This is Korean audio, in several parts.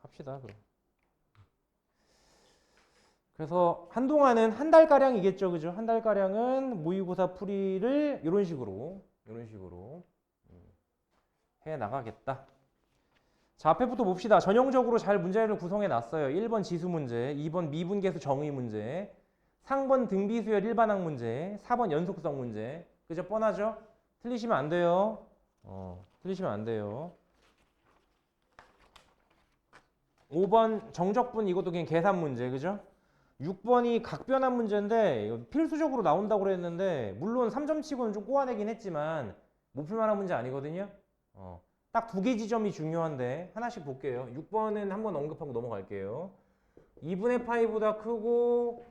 합시다. 그럼. 그래서 한동안은 한 달가량이겠죠. 그죠? 한 달가량은 모의고사 풀이를 이런 식으로 해 나가겠다. 자, 앞에부터 봅시다. 전형적으로 잘 문제를 구성해 놨어요. 1번 지수 문제, 2번 미분계수 정의 문제, 3번 등비수열 일반항 문제, 4번 연속성 문제. 그죠? 뻔하죠? 틀리시면 안 돼요. 틀리시면 안 돼요. 5번 정적분 이것도 그냥 계산 문제. 그죠? 6번이 각변환 문제인데 이거 필수적으로 나온다고 그랬는데 물론 3점 치고는 좀 꼬아내긴 했지만 못 풀만한 문제 아니거든요. 딱 두 개 지점이 중요한데 하나씩 볼게요. 6번은 한번 언급하고 넘어갈게요. 2분의 파이보다 크고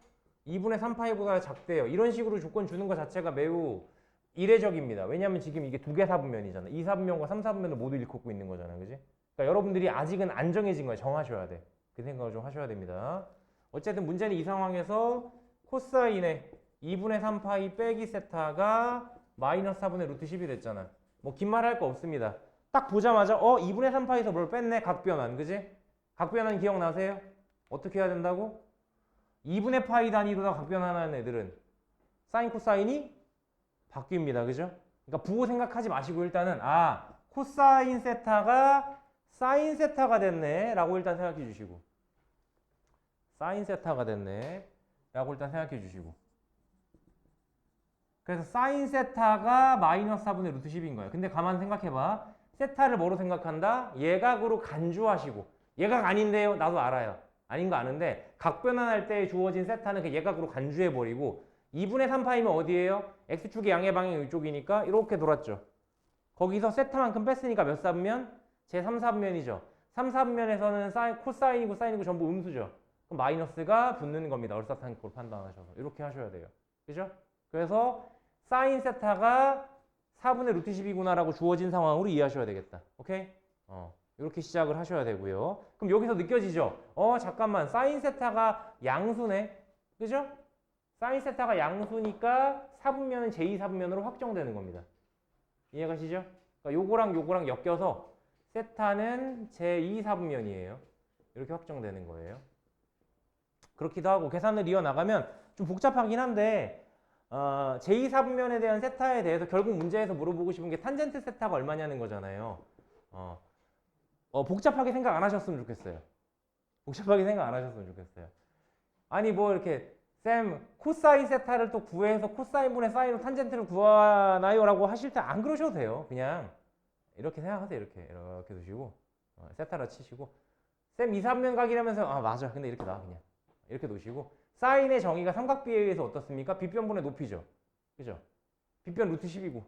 2분의 3파이보다 작대요. 이런 식으로 조건 주는 것 자체가 매우 이례적입니다. 왜냐하면 지금 이게 두 개 사분면이잖아. 2사분면과 3사분면을 모두 일컫고 있는 거잖아. 그지? 그러니까 여러분들이 아직은 안 정해진 거예요. 정하셔야 돼. 그 생각을 좀 하셔야 됩니다. 어쨌든 문제는 이 상황에서 코사인의 2분의 3파이 빼기 세타가 마이너스 4분의 루트 10이 됐잖아. 뭐 긴 말 할 거 없습니다. 딱 보자마자 2분의 3파에서 뭘 뺐네? 각변환. 그지? 각변환 기억나세요? 어떻게 해야 된다고? 2분의 파이 단위로다 각변환하는 애들은 사인 코사인이 바뀝니다. 그죠? 그러니까 부호 생각하지 마시고 일단은 코사인 세타가 사인 세타가 됐네 라고 일단 생각해 주시고 사인 세타가 됐네 라고 일단 생각해 주시고 그래서 사인 세타가 마이너스 4분의 루트 10인 거예요. 근데 가만 생각해봐. 세타를 뭐로 생각한다? 예각으로 간주하시고 예각 아닌데요? 나도 알아요. 아닌 거 아는데 각변환할 때 주어진 세타는 그 예각으로 간주해버리고 2분의 3파이면 어디예요? X축의 양의 방향이 이쪽이니까 이렇게 돌았죠. 거기서 세타만큼 뺐으니까 몇 사분면? 제3사분면이죠. 3사분면에서는 코사인이고 사인이고 전부 음수죠. 그럼 마이너스가 붙는 겁니다. 얼사탄식으로 판단하셔서. 이렇게 하셔야 돼요. 그죠? 그래서 사인 세타가 4분의 루트 10이구나 라고 주어진 상황으로 이해하셔야 되겠다. 오케이? 이렇게 시작을 하셔야 되고요. 그럼 여기서 느껴지죠? 잠깐만. 사인 세타가 양수네. 그죠? 사인 세타가 양수니까 4분면은 제2사분면으로 확정되는 겁니다. 이해가시죠? 그러니까 요거랑 엮여서 세타는 제2사분면이에요. 이렇게 확정되는 거예요. 그렇기도 하고 계산을 이어나가면 좀 복잡하긴 한데 제2사분면에 대한 세타에 대해서 결국 문제에서 물어보고 싶은 게 탄젠트 세타가 얼마냐는 거잖아요. 복잡하게 생각 안 하셨으면 좋겠어요. 복잡하게 생각 안 하셨으면 좋겠어요. 아니 뭐 이렇게 쌤 코사인 세타를 또 구해서 코사인분의 사인으로 탄젠트를 구하나요? 라고 하실 때 안 그러셔도 돼요. 그냥 이렇게 생각하세요. 이렇게 두시고 세타를 치시고 쌤 2사분면 각이라면서 맞아. 근데 이렇게 나 그냥 이렇게 놓으시고 사인의 정의가 삼각비에 의해서 어떻습니까? 빗변분의 높이죠. 그죠? 빗변 루트 10이고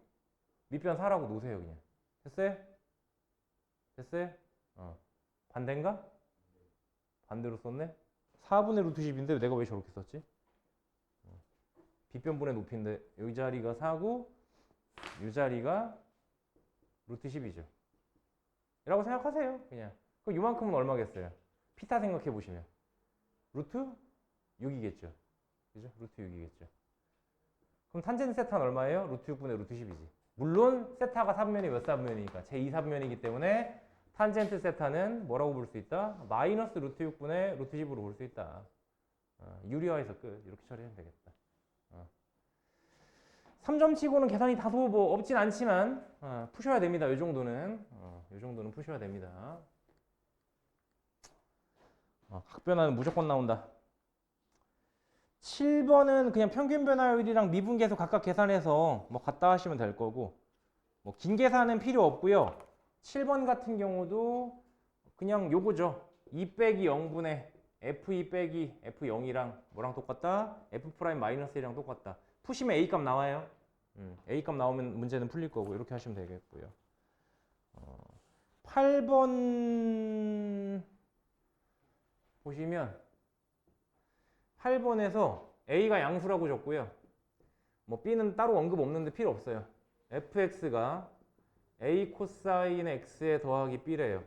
밑변 4라고 놓으세요. 그냥 됐어요? 됐어요? 반대인가? 반대로 썼네? 4분의 루트 10인데 내가 왜 저렇게 썼지? 빗변분의 높이인데 이 자리가 4고 이 자리가 루트 10이죠. 라고 생각하세요. 그냥. 그럼 이만큼은 얼마겠어요? 피타 생각해 보시면. 루트 6이겠죠. 그죠? 루트 6이겠죠. 그럼 탄젠트 세타는 얼마예요? 루트 6분의 루트 10이지. 물론 세타가 3면이 몇 사분면이니까 제2사분면이기 때문에 탄젠트 세타는 뭐라고 볼 수 있다? 마이너스 루트 6분의 루트 10으로 볼 수 있다. 유리화해서 끝. 이렇게 처리하면 되겠다. 3점 치고는 계산이 다소 뭐 없진 않지만 푸셔야 됩니다. 이 정도는. 이 정도는 푸셔야 됩니다. 각변화는 무조건 나온다. 7번은 그냥 평균 변화율이랑 미분계수 각각 계산해서 뭐 갖다 하시면 될 거고 뭐 긴 계산은 필요 없고요. 7번 같은 경우도 그냥 요거죠. 2 빼기 0분의 F2 빼기 F0이랑 뭐랑 똑같다? F 프라임 마이너스 1이랑 똑같다. 푸시면 A 값 나와요. A 값 나오면 문제는 풀릴 거고 이렇게 하시면 되겠고요. 8번 보시면 8번에서 A가 양수라고 줬고요. 뭐 B는 따로 언급 없는데 필요 없어요. fx가 A 코사인 x에 더하기 b래요.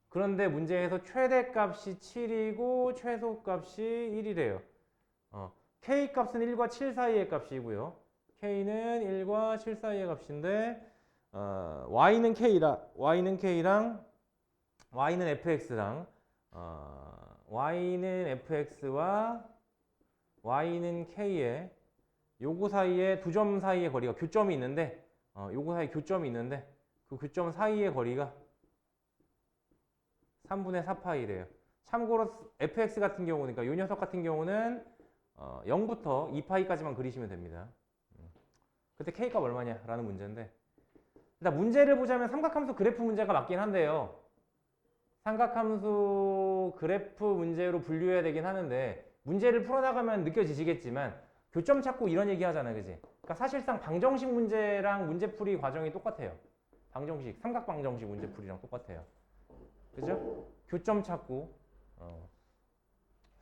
그런데 문제에서 최대값이 7이고 최소값이 1이래요. K값은 1과 7 사이의 값이고요. K는 1과 7 사이의 값인데 Y는 K랑 Y는 fx랑 y는 fx와 y는 k의 요거 사이에 두 점 사이의 거리가 교점이 있는데 요거 사이에 교점이 있는데 그 교점 사이의 거리가 3분의 4파이래요. 참고로 fx 같은 경우는, 그러니까 요 녀석 같은 경우는 0부터 2파이까지만 그리시면 됩니다. 그때 k값 얼마냐 라는 문제인데, 일단 문제를 보자면 삼각함수 그래프 문제가 맞긴 한데요. 삼각함수 그래프 문제로 분류해야 되긴 하는데, 문제를 풀어나가면 느껴지시겠지만 교점 찾고 이런 얘기 하잖아요, 그지? 그러니까 사실상 방정식 문제랑 문제풀이 과정이 똑같아요. 방정식, 삼각방정식 문제풀이랑 똑같아요. 그죠? 교점 찾고.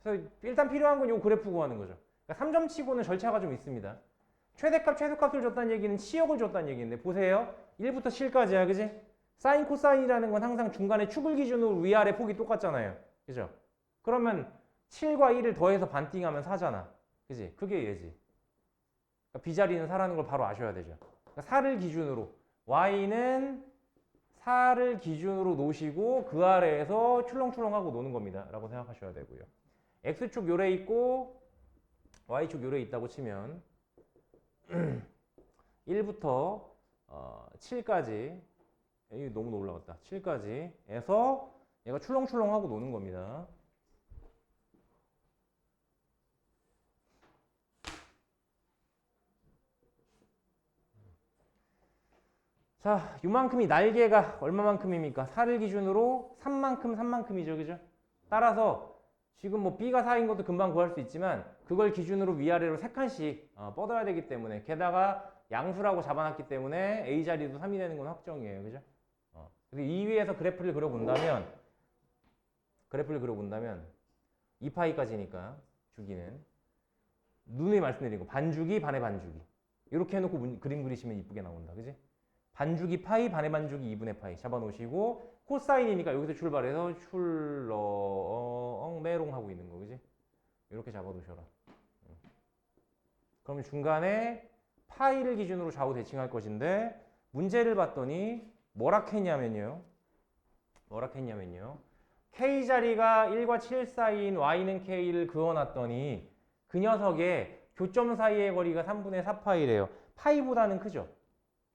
그래서 일단 필요한 건 요 그래프 구하는 거죠. 그러니까 3점 치고는 절차가 좀 있습니다. 최대값, 최소값을 줬다는 얘기는 치역을 줬다는 얘기인데, 보세요. 1부터 7까지야, 그지? 사인, 코사인이라는 건 항상 중간에 축을 기준으로 위아래 폭이 똑같잖아요. 그죠? 그러면 7과 1을 더해서 반띵하면 4잖아. 그지? 그게 얘지. 그러니까 B자리는 4라는 걸 바로 아셔야 되죠. 그러니까 4를 기준으로, Y는 4를 기준으로 놓으시고 그 아래에서 출렁출렁하고 노는 겁니다. 라고 생각하셔야 되고요. X축 요래 있고 Y축 요래 있다고 치면 1부터 7까지, 여기 너무 올라갔다. 7까지 에서 얘가 출렁출렁하고 노는 겁니다. 자, 요만큼이 날개가 얼마만큼입니까? 4를 기준으로 3만큼, 3만큼이죠. 그죠? 따라서 지금 뭐 B가 4인 것도 금방 구할 수 있지만 그걸 기준으로 위아래로 3칸씩 뻗어야 되기 때문에, 게다가 양수라고 잡아놨기 때문에 A 자리도 3이 되는 건 확정이에요. 그죠? 그래서 이 위에서 그래프를 그려본다면 2파이까지니까 주기는 누누이 말씀드린 거 반주기, 반의 반주기 이렇게 해놓고 그림 그리시면 이쁘게 나온다. 그지? 반주기 파이, 반의 반주기 2분의 파이 잡아놓으시고, 코사인이니까 여기서 출발해서 메롱 하고 있는 거, 그지? 이렇게 잡아두셔라. 그러면 중간에 파이를 기준으로 좌우 대칭할 것인데, 문제를 봤더니 뭐라 했냐면요. K 자리가 1과 7 사이인 Y는 K를 그어놨더니 그 녀석의 교점 사이의 거리가 3분의 4파이래요. 파이보다는 크죠?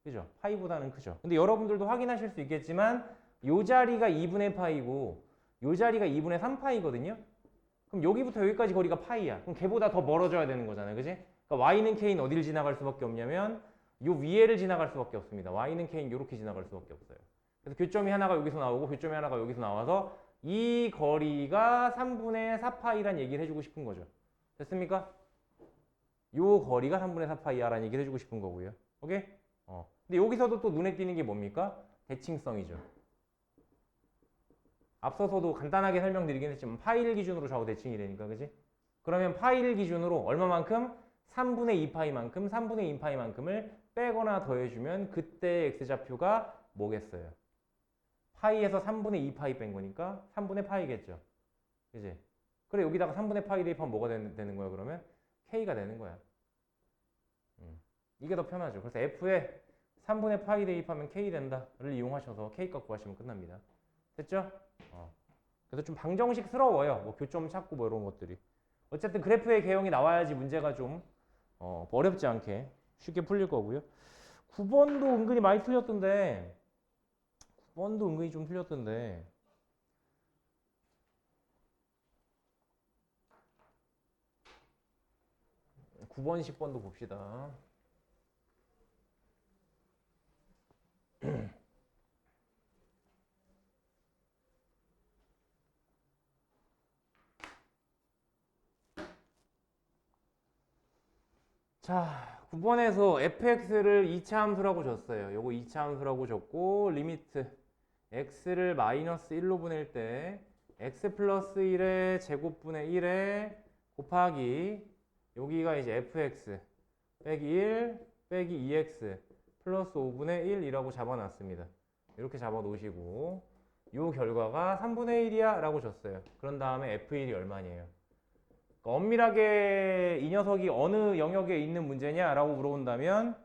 그죠? 파이보다는 크죠. 근데 여러분들도 확인하실 수 있겠지만 요 자리가 2분의 파이고 요 자리가 2분의 3파이거든요. 그럼 여기부터 여기까지 거리가 파이야. 그럼 걔보다 더 멀어져야 되는 거잖아요. 그지? 그러니까 Y는 K는 어디를 지나갈 수밖에 없냐면 요 위에를 지나갈 수밖에 없습니다. Y는 K는 이렇게 지나갈 수밖에 없어요. 그래서 교점이 하나가 여기서 나오고 교점이 하나가 여기서 나와서 이 거리가 3분의 4파이란 얘기를 해주고 싶은 거죠. 됐습니까? 요 거리가 3분의 4파이야라는 얘기를 해주고 싶은 거고요. 오케이? 근데 여기서도 또 눈에 띄는 게 뭡니까? 대칭성이죠. 앞서서도 간단하게 설명드리긴 했지만 파이를 기준으로 좌우 대칭이 되니까, 그지? 그러면 파이를 기준으로 얼마만큼? 3분의 2파이만큼, 3분의 2파이만큼을 빼거나 더해주면 그때 x좌표가 뭐겠어요? 파이에서 3분의 2파이 뺀 거니까 3분의 파이겠죠. 그지? 그래, 여기다가 3분의 파이 대입하면 뭐가 되는 거야, 그러면? k가 되는 거야. 이게 더 편하죠. 그래서 f에 3분의 파이 대입하면 k 된다를 이용하셔서 k값 구하시면 끝납니다. 됐죠? 그래서 좀 방정식스러워요. 뭐 교점 찾고 뭐 이런 것들이. 어쨌든 그래프의 개형이 나와야지 문제가 좀 어렵지 않게 쉽게 풀릴 거고요. 9번도 은근히 많이 틀렸던데 9번도 은근히 좀 틀렸던데 9번, 10번도 봅시다. 자, 9번에서 fx를 2차 함수라고 줬어요. 요거 2차 함수라고 줬고, 리미트 x를 마이너스 1로 보낼 때 x 플러스 1의 제곱분의 1에 곱하기 여기가 이제 fx 빼기 1 빼기 2x 플러스 5분의 1이라고 잡아놨습니다. 이렇게 잡아놓으시고 요 결과가 3분의 1이야 라고 줬어요. 그런 다음에 f1이 얼마냐요. 엄밀하게 이 녀석이 어느 영역에 있는 문제냐라고 물어본다면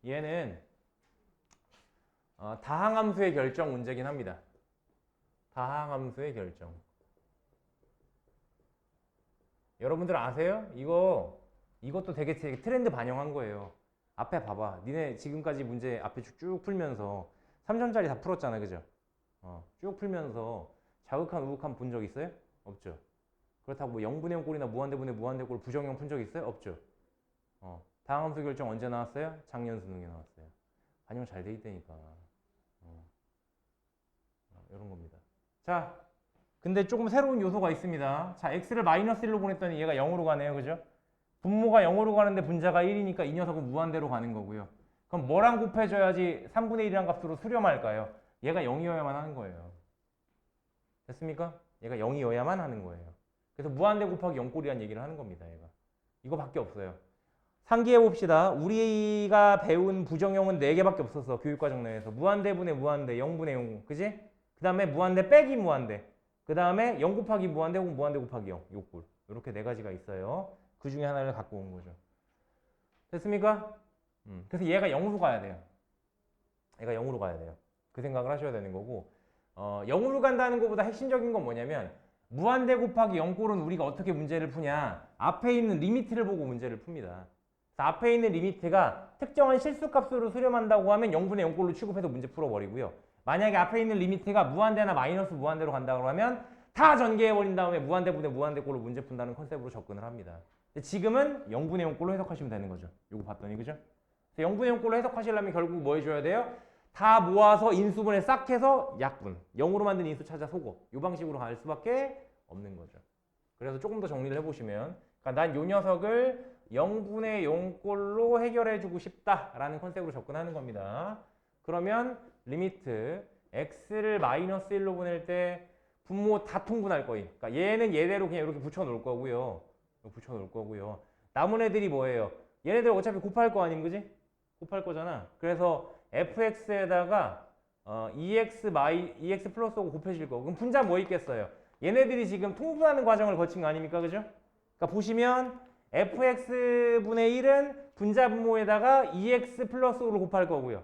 얘는 다항함수의 결정 문제긴 합니다. 다항함수의 결정. 여러분들 아세요? 이것도 되게 트렌드 반영한 거예요. 앞에 봐봐. 니네 지금까지 문제 앞에 쭉 풀면서 3점짜리 다 풀었잖아. 그죠? 쭉 풀면서 자극한, 우극한 본 적 있어요? 없죠. 그렇다고 뭐 0분의 0 꼴이나 무한대분의 무한대꼴 부정형 푼 적 있어요? 없죠. 다항함수 결정 언제 나왔어요? 작년 수능에 나왔어요. 반영 잘 돼 있다니까. 이런 겁니다. 자, 근데 조금 새로운 요소가 있습니다. 자, x를 마이너스 1로 보냈더니 얘가 0으로 가네요. 그죠? 분모가 0으로 가는데 분자가 1이니까 이 녀석은 무한대로 가는 거고요. 그럼 뭐랑 곱해줘야지 3분의 1이라는 값으로 수렴할까요? 얘가 0이어야만 하는 거예요. 됐습니까? 얘가 0이어야만 하는 거예요. 그래서 무한대 곱하기 0꼴이라는 얘기를 하는 겁니다. 얘가. 이거밖에 없어요. 상기해 봅시다. 우리가 배운 부정형은 4개밖에 없었어. 교육과정 내에서. 무한대분의 무한대, 0분의 0. 그지? 그 다음에 무한대 빼기 무한대. 그 다음에 0 곱하기 무한대 혹은 무한대 곱하기 0. 요 꼴. 이렇게 4가지가 있어요. 그 중에 하나를 갖고 온 거죠. 됐습니까? 그래서 얘가 0으로 가야 돼요. 얘가 0으로 가야 돼요. 그 생각을 하셔야 되는 거고 0으로 간다는 것보다 핵심적인 건 뭐냐면 무한대 곱하기 0꼴은 우리가 어떻게 문제를 푸냐 앞에 있는 리미트를 보고 문제를 풉니다. 앞에 있는 리미트가 특정한 실수값으로 수렴한다고 하면 0분의 0꼴로 취급해서 문제 풀어버리고요. 만약에 앞에 있는 리미트가 무한대나 마이너스 무한대로 간다고 하면 다 전개해버린 다음에 무한대분의 무한대꼴로 문제 푼다는 컨셉으로 접근을 합니다. 지금은 0분의 0꼴로 해석하시면 되는 거죠. 요거 봤더니 그죠? 0분의 0꼴로 해석하시려면 결국 뭐 해줘야 돼요? 다 모아서 인수분해 싹 해서 약분 0으로 만든 인수 찾아 소거 이 방식으로 갈 수밖에 없는 거죠. 그래서 조금 더 정리를 해보시면 그러니까 난 요 녀석을 0분의 0꼴로 해결해주고 싶다라는 컨셉으로 접근하는 겁니다. 그러면 리미트 x를 마이너스 1로 보낼 때 분모 다 통분할 거임. 그러니까 얘는 얘대로 그냥 이렇게 붙여놓을 거고요. 남은 애들이 뭐예요? 얘네들 어차피 곱할 거 아님 그지? 곱할 거잖아. 그래서 fx에다가 EX 플러스 5 곱해질 거. 그럼 분자 뭐 있겠어요? 얘네들이 지금 통분하는 과정을 거친 거 아닙니까? 그죠? 그러니까 보시면 fx분의 1은 분자 분모에다가 EX 플러스 5를 곱할 거고요.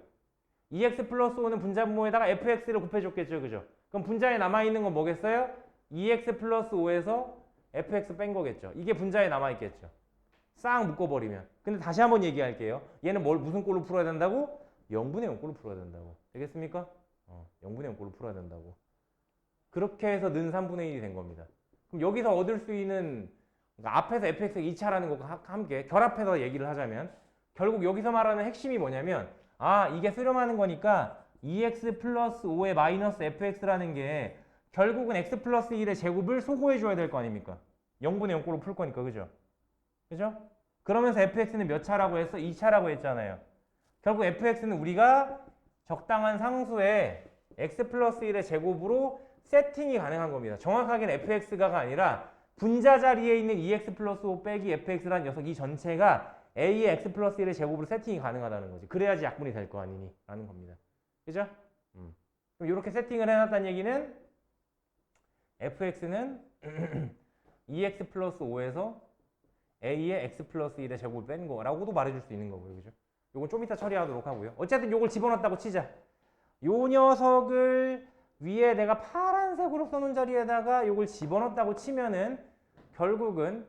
EX 플러스 5는 분자 분모에다가 fx를 곱해줬겠죠. 그죠? 그럼 분자에 남아있는 건 뭐겠어요? EX 플러스 5에서 fx 뺀 거겠죠. 이게 분자에 남아있겠죠. 싹 묶어버리면. 근데 다시 한번 얘기할게요. 얘는 무슨 꼴로 풀어야 된다고? 0분의 0꼴로 풀어야 된다고. 되겠습니까? 0분의 0꼴로 풀어야 된다고. 그렇게 해서 는 3분의 1이 된 겁니다. 그럼 여기서 얻을 수 있는 그러니까 앞에서 fx 2차라는 것과 함께 결합해서 얘기를 하자면 결국 여기서 말하는 핵심이 뭐냐면 이게 수렴하는 거니까 EX 플러스 5의 마이너스 fx라는 게 결국은 x 플러스 1의 제곱을 소거해 줘야 될 거 아닙니까? 0분의 0꼴로 풀 거니까 그죠? 그죠? 그러면서 fx는 몇 차라고 했어? 2차라고 했잖아요. 결국 fx는 우리가 적당한 상수의 x 플러스 1의 제곱으로 세팅이 가능한 겁니다. 정확하게는 fx가가 아니라 분자 자리에 있는 ex 플러스 5 빼기 fx라는 녀석 이 전체가 a의 x 플러스 1의 제곱으로 세팅이 가능하다는 거지. 그래야지 약분이 될 거 아니니 라는 겁니다. 그죠? 그럼 이렇게 세팅을 해놨다는 얘기는 fx는 ex 플러스 5에서 a의 x 플러스 1의 제곱을 뺀 거라고도 말해줄 수 있는 거고요. 그죠? 요건 좀 이따 처리하도록 하고요. 어쨌든 요걸 집어넣었다고 치자. 요 녀석을 위에 내가 파란색으로 써놓은 자리에다가 요걸 집어넣었다고 치면은 결국은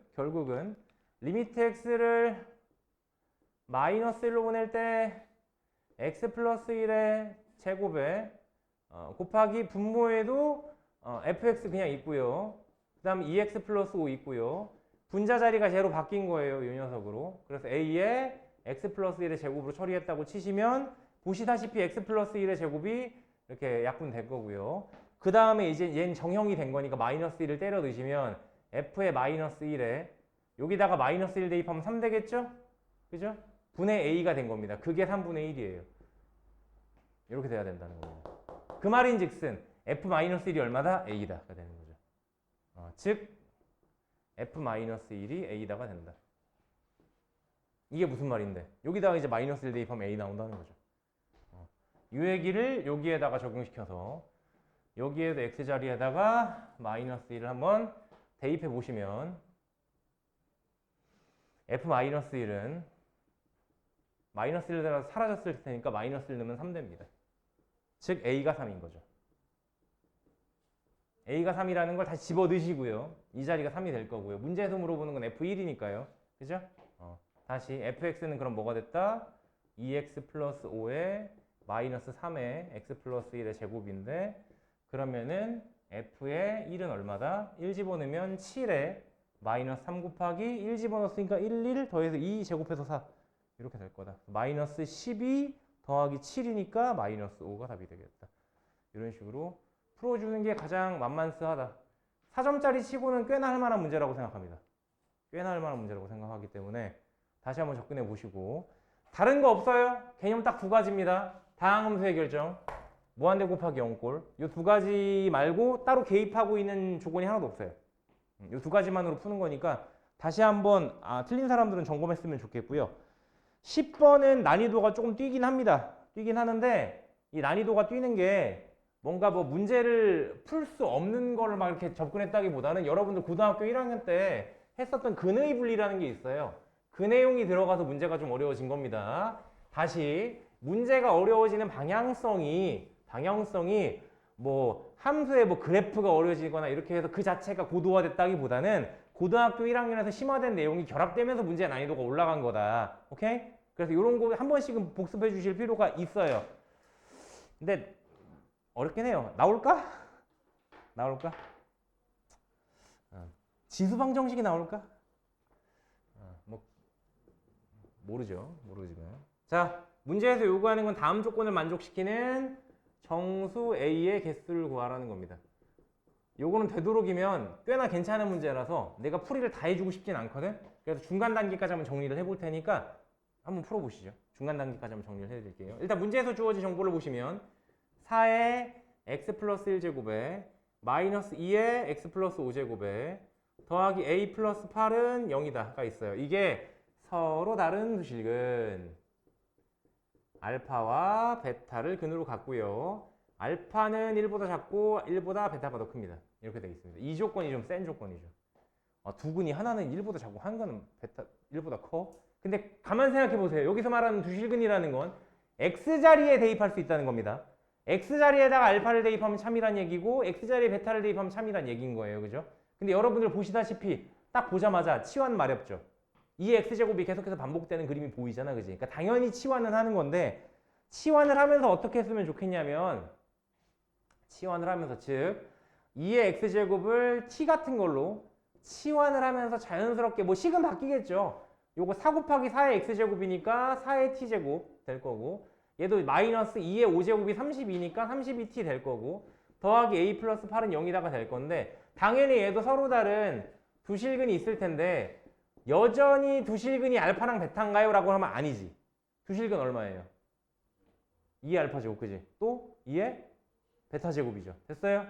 리미트 x를 마이너스 1로 보낼 때 x 플러스 1의 제곱에 곱하기 분모에도 fx 그냥 있고요. 그 다음 ex 플러스 5 있고요. 분자 자리가 제로 바뀐 거예요. 이 녀석으로. 그래서 a의 x 플러스 1의 제곱으로 처리했다고 치시면 보시다시피 x 플러스 1의 제곱이 이렇게 약분될 거고요. 그 다음에 이제 얘는 정형이 된 거니까 마이너스 1을 때려 넣으시면 f의 마이너스 1에 여기다가 마이너스 1 대입하면 3 되겠죠? 그죠? 분의 a가 된 겁니다. 그게 3분의 1이에요. 이렇게 돼야 된다는 겁니다. 그 말인 즉슨 f-1이 얼마다? a다가 되는 거죠. 즉 f-1이 a다가 된다. 이게 무슨 말인데? 여기다가 이제 마이너스 1 대입하면 a 나온다는 거죠. 이 얘기를 여기에다가 적용시켜서 여기에도 x 자리에다가 마이너스 1을 한번 대입해 보시면 f-1은 마이너스 1이 사라졌을 테니까 마이너스 1 넣으면 3 됩니다. 즉 a가 3인 거죠. A가 3이라는 걸 다시 집어 넣으시고요. 이 자리가 3이 될 거고요. 문제에서 물어보는 건 F1이니까요. 그죠? 다시 fx는 그럼 뭐가 됐다? 2x 플러스 5에 마이너스 3에 x 플러스 1의 제곱인데 그러면은 f의 1은 얼마다? 1 집어넣으면 7에 마이너스 3 곱하기 1 집어넣었으니까 1 더해서 2 제곱해서 4 이렇게 될 거다. 마이너스 12 더하기 7이니까 마이너스 5가 답이 되겠다. 이런 식으로 풀어주는 게 가장 만만스하다. 4점짜리 치고는 꽤나 할 만한 문제라고 생각합니다. 꽤나 할 만한 문제라고 생각하기 때문에 다시 한번 접근해 보시고 다른 거 없어요? 개념 딱 두 가지입니다. 다항함수의 결정, 무한대 곱하기 0꼴 이 두 가지 말고 따로 개입하고 있는 조건이 하나도 없어요. 이 두 가지만으로 푸는 거니까 다시 한번 틀린 사람들은 점검했으면 좋겠고요. 10번은 난이도가 조금 뛰긴 합니다. 뛰긴 하는데 이 난이도가 뛰는 게 뭔가 뭐 문제를 풀 수 없는 거를 막 이렇게 접근했다기보다는 여러분들 고등학교 1학년 때 했었던 근의 분리라는 게 있어요. 그 내용이 들어가서 문제가 좀 어려워진 겁니다. 다시 문제가 어려워지는 방향성이 뭐 함수의 뭐 그래프가 어려워지거나 이렇게 해서 그 자체가 고도화됐다기보다는 고등학교 1학년에서 심화된 내용이 결합되면서 문제의 난이도가 올라간 거다. 오케이? 그래서 이런 거 한 번씩은 복습해 주실 필요가 있어요. 근데 어렵긴 해요. 나올까? 지수방 정식이 나올까? 뭐 모르지만. 자, 문제에서 요구하는 건 다음 조건을 만족시키는 정수 A의 개수를 구하라는 겁니다. 요거는 되도록이면 꽤나 괜찮은 문제라서 내가 풀이를 다 해주고 싶진 않거든. 그래서 중간 단계까지 한번 정리를 해볼 테니까 한번 풀어보시죠. 중간 단계까지 한번 정리를 해드릴게요. 일단 문제에서 주어진 정보를 보시면 4의 x 플러스 1제곱에 마이너스 2의 x 플러스 5제곱에 더하기 a 플러스 8은 0이다가 있어요. 이게 서로 다른 두실근 알파와 베타를 근으로 갖고요. 알파는 1보다 작고 1보다 베타가 더 큽니다. 이렇게 되어 있습니다. 이 조건이 좀 센 조건이죠. 두 근이 하나는 1보다 작고 한 근은 베타 1보다 커. 근데 가만 생각해 보세요. 여기서 말하는 두실근이라는 건 x자리에 대입할 수 있다는 겁니다. x자리에다가 알파를 대입하면 참이란 얘기고 x자리에 베타를 대입하면 참이란 얘기인 거예요. 그죠? 근데 여러분들 보시다시피 딱 보자마자 치환 마렵죠. 이 x제곱이 계속해서 반복되는 그림이 보이잖아. 그지? 그러니까 당연히 치환은 하는 건데 치환을 하면서 어떻게 했으면 좋겠냐면 치환을 하면서 즉 2의 x제곱을 t 같은 걸로 치환을 하면서 자연스럽게 뭐 식은 바뀌겠죠. 요거 4 곱하기 4의 x제곱이니까 4의 t제곱 될 거고 얘도 마이너스 2의 5제곱이 32니까 32t 될 거고 더하기 a 플러스 8은 0이다가 될 건데 당연히 얘도 서로 다른 두실근이 있을 텐데 여전히 두실근이 알파랑 베타인가요? 라고 하면 아니지. 두실근 얼마예요? 2의 알파 제곱, 그지? 또 2의 베타 제곱이죠. 됐어요?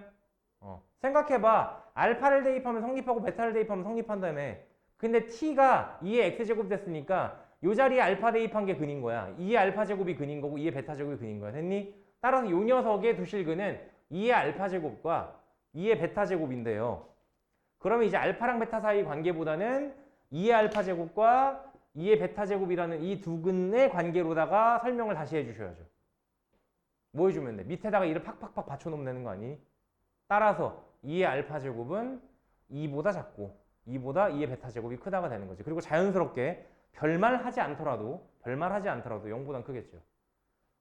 생각해봐. 알파를 대입하면 성립하고 베타를 대입하면 성립한다며. 근데 t가 2의 x제곱 됐으니까 이 자리에 알파 대입한 게 근인 거야. 2의 알파 제곱이 근인 거고 2의 베타 제곱이 근인 거야. 됐니? 따라서 이 녀석의 두실근은 2의 알파 제곱과 2의 베타 제곱인데요. 그러면 이제 알파랑 베타 사이 관계보다는 2의 알파 제곱과 2의 베타 제곱이라는 이 두 근의 관계로다가 설명을 다시 해주셔야죠. 뭐 해주면 돼? 밑에다가 2를 팍팍팍 받쳐놓으면 되는 거 아니? 따라서 2의 알파 제곱은 2보다 작고 2보다 2의 베타 제곱이 크다가 되는 거지. 그리고 자연스럽게 별말 하지 않더라도 0보단 크겠죠.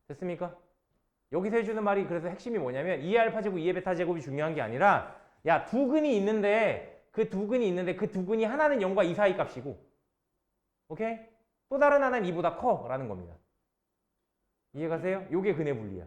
됐습니까? 여기서 해주는 말이 그래서 핵심이 뭐냐면 2의 알파 제곱, 2의 베타 제곱이 중요한 게 아니라 야, 두 근이 있는데 그 두 근이 하나는 0과 2 사이 값이고 오케이? 또 다른 하나는 2보다 커 라는 겁니다. 이해가세요? 요게 근의 분리야.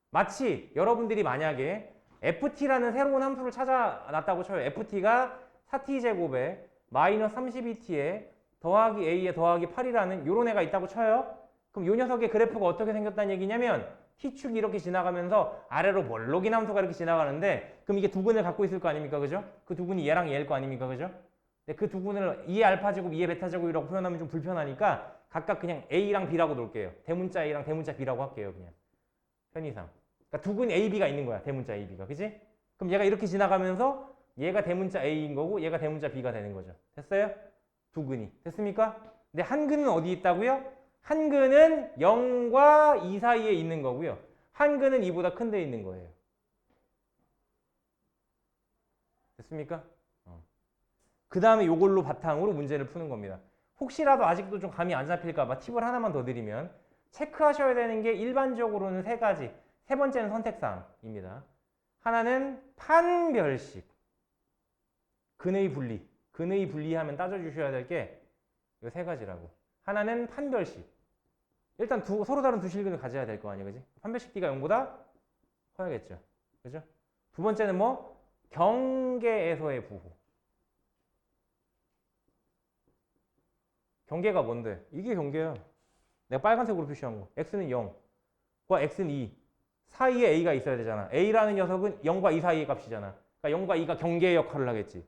마치 여러분들이 만약에 ft라는 새로운 함수를 찾아놨다고 쳐요. ft가 4t제곱에 마이너스 32t에 더하기 a에 더하기 8이라는 요런 애가 있다고 쳐요. 그럼 요 녀석의 그래프가 어떻게 생겼다는 얘기냐면 t축이 이렇게 지나가면서 아래로 몰록인 함수가 이렇게 지나가는데 그럼 이게 두 근을 갖고 있을 거 아닙니까? 그죠? 그 두 근이 얘랑 얘일 거 아닙니까? 그죠? 근데 그 두 근을 2의 알파 제곱, 2의 베타 제곱이라고 표현하면 좀 불편하니까 각각 그냥 a랑 b라고 놓을게요. 대문자 a랑 대문자 b라고 할게요. 그냥 편의상. 그러니까 두 근이 a, b가 있는 거야. 대문자 a, b가. 그지? 그럼 얘가 이렇게 지나가면서 얘가 대문자 a인 거고 얘가 대문자 b가 되는 거죠. 됐어요? 두 근이. 됐습니까? 근데 한 근은 어디 있다고요? 한 근은 0과 2 사이에 있는 거고요. 한 근은 2보다 큰 데 있는 거예요. 됐습니까? 그 다음에 요걸로 바탕으로 문제를 푸는 겁니다. 혹시라도 아직도 좀 감이 안 잡힐까봐 팁을 하나만 더 드리면 체크하셔야 되는 게 일반적으로는 세 가지. 세 번째는 선택사항입니다. 하나는 판별식. 근의 분리. 근의 분리하면 따져주셔야 될 게 이 세 가지라고. 하나는 판별식. 일단 서로 다른 두 실근을 가져야 될 거 아니에요, 그지? 판별식 D가 0보다 커야겠죠. 그죠? 두 번째는 뭐? 경계에서의 부호. 경계가 뭔데? 이게 경계야. 내가 빨간색으로 표시한 거. x는 0과 x는 2 사이에 a가 있어야 되잖아. a라는 녀석은 0과 2 사이의 값이잖아. 그러니까 0과 2가 경계의 역할을 하겠지.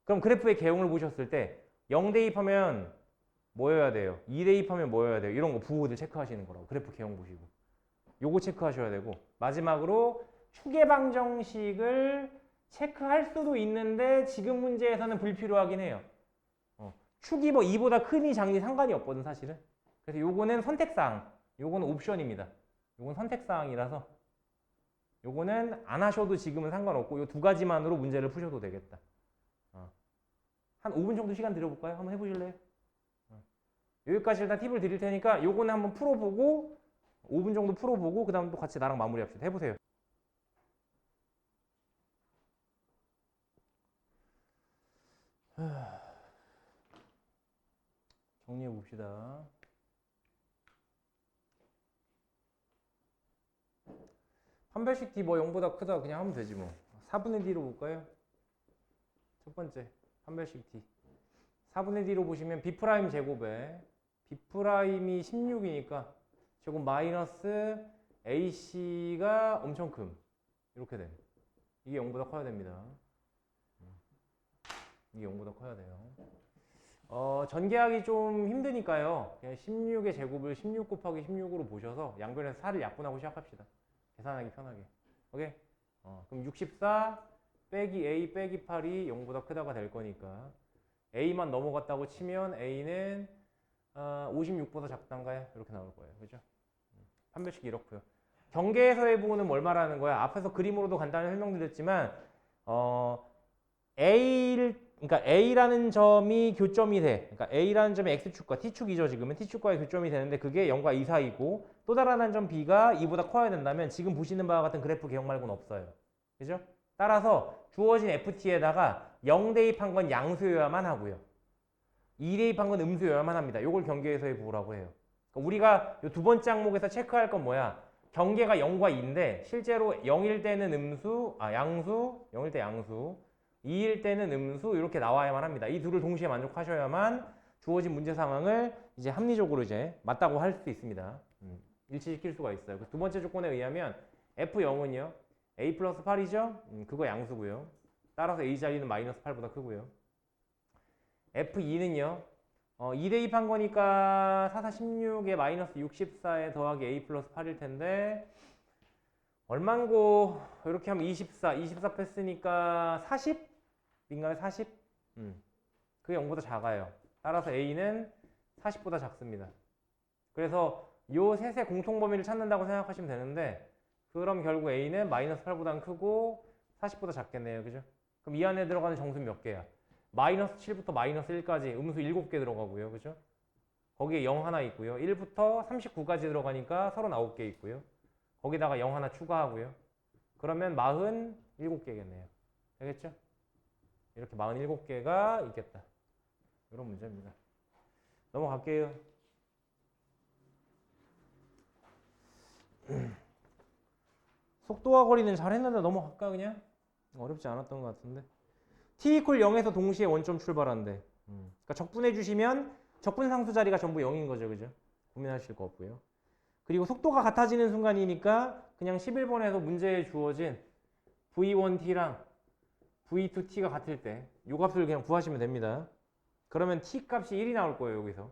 그럼 그래프의 개용을 보셨을 때 0 대입하면 뭐여야 돼요? 2 대입하면 뭐여야 돼요? 이런 거 부호들 체크하시는 거라고. 그래프 개용 보시고. 요거 체크하셔야 되고, 마지막으로 추계방정식을 체크할 수도 있는데 지금 문제에서는 불필요하긴 해요. 축이 뭐 2보다 크니 작니 상관이 없거든 사실은. 그래서 요거는 선택사항, 요거는 옵션입니다. 요건 선택사항이라서 요거는 안 하셔도 지금은 상관없고 요 두 가지만으로 문제를 푸셔도 되겠다. 한 5분 정도 시간 드려볼까요? 한번 해보실래요? 여기까지 일단 팁을 드릴 테니까 요거는 한번 풀어보고 5분 정도 풀어보고 그 다음 또 같이 나랑 마무리합시다. 해보세요. 정리해 봅시다. 판별식 D 뭐 0보다 크다 그냥 하면 되지 뭐. 4분의 D로 볼까요? 첫 번째 판별식 D 4분의 D로 보시면 B' 제곱에 B'이 16이니까 제곱 마이너스 AC가 엄청 큼 이렇게 돼. 이게 0보다 커야 됩니다. 이게 0보다 커야 돼요. 전개하기 좀 힘드니까요. 그냥 16의 제곱을 16 곱하기 16으로 보셔서 양변에서 4를 약분하고 시작합시다. 계산하기 편하게. 오케이? 그럼 64 빼기 A 빼기 8이 0보다 크다가 될 거니까 A만 넘어갔다고 치면 A는 56보다 작단가요? 이렇게 나올 거예요. 그죠? 판별식이 이렇고요. 경계에서의 부호는 뭘 말하는 거야? 앞에서 그림으로도 간단히 설명드렸지만 그러니까 A라는 점이 교점이 돼. 그러니까 A라는 점이 X축과 T축이죠. 지금은 T축과의 교점이 되는데 그게 0과 2 사이고 또 다른 한 점 B가 2보다 커야 된다면 지금 보시는 바와 같은 그래프 개형 말고는 없어요. 그죠? 따라서 주어진 FT에다가 0 대입한 건 양수여야만 하고요. 2 대입한 건 음수여야만 합니다. 이걸 경계에서의 부호라고 해요. 그러니까 우리가 이 두 번째 항목에서 체크할 건 뭐야? 경계가 0과 2인데 실제로 0일 때는 양수, 0일 때 양수 2일 때는 음수 이렇게 나와야만 합니다. 이 둘을 동시에 만족하셔야만 주어진 문제 상황을 이제 합리적으로 이제 맞다고 할 수 있습니다. 일치시킬 수가 있어요. 두 번째 조건에 의하면 F0은요. A 플러스 8이죠? 그거 양수고요. 따라서 A 자리는 마이너스 8보다 크고요. F2는요. 2 대입한 거니까 4, 4, 16에 마이너스 64에 더하기 A 플러스 8일 텐데 얼만고 이렇게 하면 24 뺐으니까 40? 인가요? 40? 그게 0보다 작아요. 따라서 A는 40보다 작습니다. 그래서 요 셋의 공통범위를 찾는다고 생각하시면 되는데 그럼 결국 A는 마이너스 8보다는 크고 40보다 작겠네요. 그죠? 그럼 이 안에 들어가는 정수는 몇 개야? 마이너스 7부터 마이너스 1까지 음수 7개 들어가고요. 그죠? 거기에 0 하나 있고요. 1부터 39까지 들어가니까 39개 있고요. 거기다가 0 하나 추가하고요. 그러면 47개겠네요. 되겠죠? 이렇게 47개가 있겠다. 이런 문제입니다. 넘어갈게요. 속도와 거리는 잘 했는데 넘어갈까 그냥? 어렵지 않았던 것 같은데. t 이퀄 0에서 동시에 원점 출발한대. 그러니까 적분해 주시면 적분상수 자리가 전부 0인 거죠. 그죠? 고민하실 거 없고요. 그리고 속도가 같아지는 순간이니까 그냥 11번에서 문제에 주어진 V1t랑 V2t가 같을 때 이 값을 그냥 구하시면 됩니다. 그러면 t 값이 1이 나올 거예요. 여기서.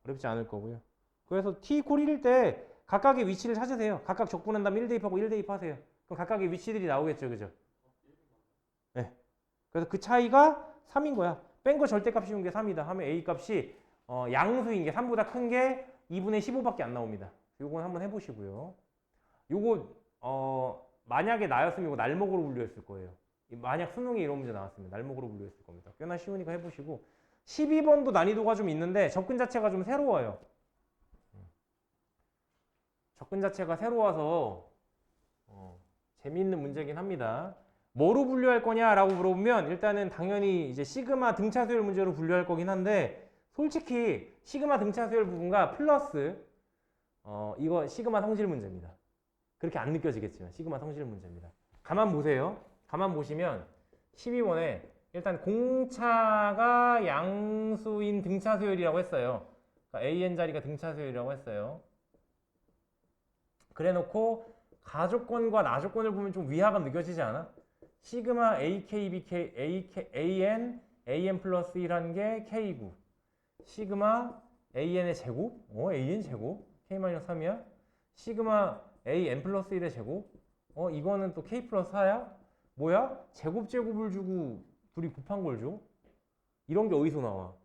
어렵지 않을 거고요. 그래서 t 이퀄 1일 때 각각의 위치를 찾으세요. 각각 적분한 다음 1 대입하고 1 대입하세요. 그럼 각각의 위치들이 나오겠죠. 그죠? 네. 그래서 그 차이가 3인 거야. 뺀 거 절대값 씌운 게 3이다 하면 A 값이 양수인 게 3보다 큰 게 2분의 15밖에 안 나옵니다. 요건 한번 해보시고요. 요거 만약에 나였으면 이거 날목으로 분류했을 거예요. 만약 수능에 이런 문제 나왔으면 날목으로 분류했을 겁니다. 꽤나 쉬우니까 해보시고 12번도 난이도가 좀 있는데 접근 자체가 좀 새로워요. 접근 자체가 새로워서 재미있는 문제긴 합니다. 뭐로 분류할 거냐라고 물어보면 일단은 당연히 이제 시그마 등차 수열 문제로 분류할 거긴 한데 솔직히 시그마 등차 수열 부분과 플러스 이거 시그마 성질 문제입니다. 그렇게 안 느껴지겠지만 시그마 성질 문제입니다. 가만 보세요. 가만 보시면 12번에 일단 공차가 양수인 등차 수열이라고 했어요. 그러니까 an 자리가 등차 수열이라고 했어요. 그래 놓고 가조건과 나조건을 보면 좀 위화감 느껴지지 않아? 시그마 AK, BK, AN, AN 플러스 1한 게 K9 시그마 AN의 제곱? AN 제곱? K-3이야? 시그마 AN 플러스 1의 제곱? 이거는 또 K 플러스 4야? 뭐야? 제곱을 주고 둘이 곱한 걸 줘? 이런 게 어디서 나와?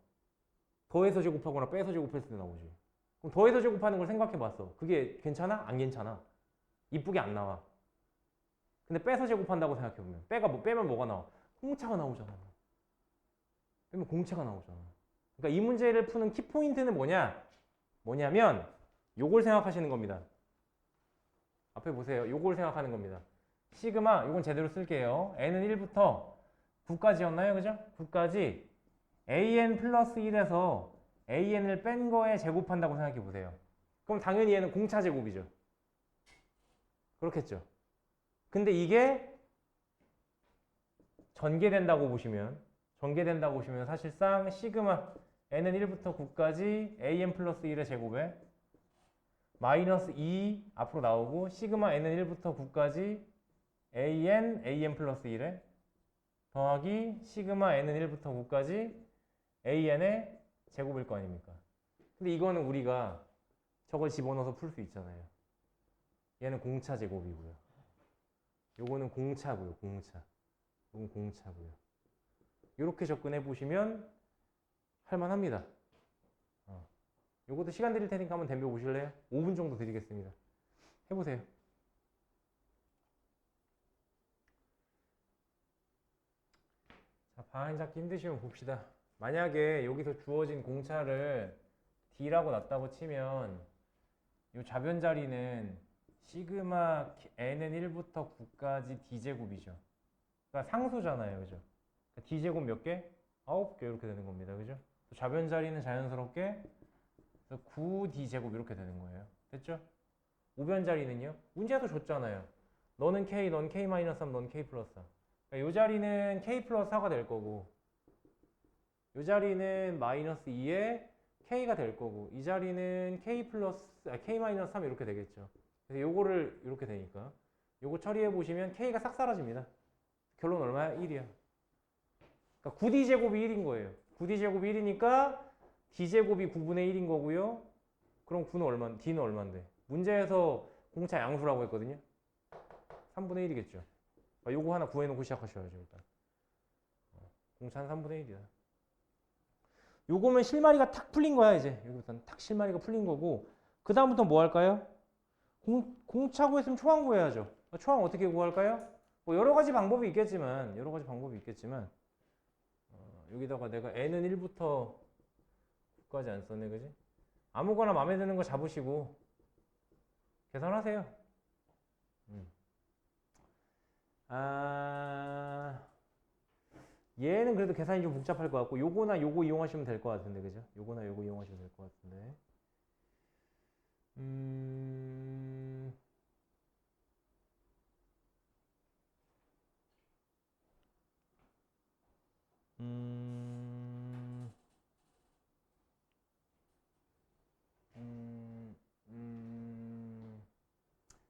더해서 제곱하거나 빼서 제곱했을 때 나오지. 그럼 더해서 제곱하는 걸 생각해 봤어. 그게 괜찮아? 안 괜찮아? 이쁘게 안 나와. 근데 빼서 제곱한다고 생각해 보면 빼면 뭐가 나와? 공차가 나오잖아. 빼면 공차가 나오잖아. 그러니까 이 문제를 푸는 키포인트는 뭐냐면 요걸 생각하시는 겁니다. 앞에 보세요. 요걸 생각하는 겁니다. 시그마 요건 제대로 쓸게요. n은 1부터 9까지였나요? 그죠? 9까지 an 플러스 1에서 an을 뺀 거에 제곱한다고 생각해 보세요. 그럼 당연히 얘는 공차 제곱이죠. 그렇겠죠. 근데 이게 전개된다고 보시면 사실상 시그마 n은 1부터 9까지 an 플러스 1의 제곱에 마이너스 2 앞으로 나오고 시그마 n은 1부터 9까지 an 플러스 1에 더하기 시그마 n은 1부터 9까지 an의 제곱일 거 아닙니까? 근데 이거는 우리가 저걸 집어넣어서 풀 수 있잖아요. 얘는 공차 제곱이고요. 요거는 공차고요. 이건 공차고요. 이렇게 접근해 보시면 할만합니다. 요것도 시간 드릴 테니까 한번 덤벼 보실래요? 5분 정도 드리겠습니다. 해보세요. 자, 방향 잡기 힘드시면 봅시다. 만약에 여기서 주어진 공차를 D라고 놨다고 치면 이 좌변 자리는 시그마 n은 1부터 9까지 D제곱이죠. 그러니까 상수잖아요. 그죠? 그러니까 D제곱 몇 개? 9개 이렇게 되는 겁니다. 그죠? 좌변 자리는 자연스럽게 9D제곱 이렇게 되는 거예요. 됐죠? 우변 자리는요? 문제도 줬잖아요. 너는 K, 넌 K-3, 넌 K 플러스 4. 그러니까 이 자리는 K 플러스 4가 될 거고 이 자리는 마이너스 2에 K가 될 거고 이 자리는 K-3 이렇게 되겠죠. 그래서 요거를 이렇게 되니까 요거 처리해 보시면 K가 싹 사라집니다. 결론 얼마야? 1이야. 그러니까 9D제곱이 1인 거예요. 9D제곱이 1이니까 D제곱이 9분의 1인 거고요. 그럼 9는 얼마, D는 얼마인데? 문제에서 공차 양수라고 했거든요. 3분의 1이겠죠. 요거 하나 구해놓고 시작하셔야죠. 일단 공차는 3분의 1이야. 요거면 실마리가 탁 풀린 거야. 이제 여기부터는 탁 실마리가 풀린 거고 그 다음부터 뭐 할까요? 공차 구했으면 초항 구해야죠. 초항 어떻게 구할까요? 뭐 여러 가지 방법이 있겠지만 여기다가 내가 n은 1부터 9까지 안 썼네. 그지? 아무거나 마음에 드는 거 잡으시고 계산하세요. 얘는 그래도 계산이 좀 복잡할 것 같고 요거나 요거 이용하시면 될 것 같은데. 그죠? 요거나 요거 이용하시면 될 것 같은데.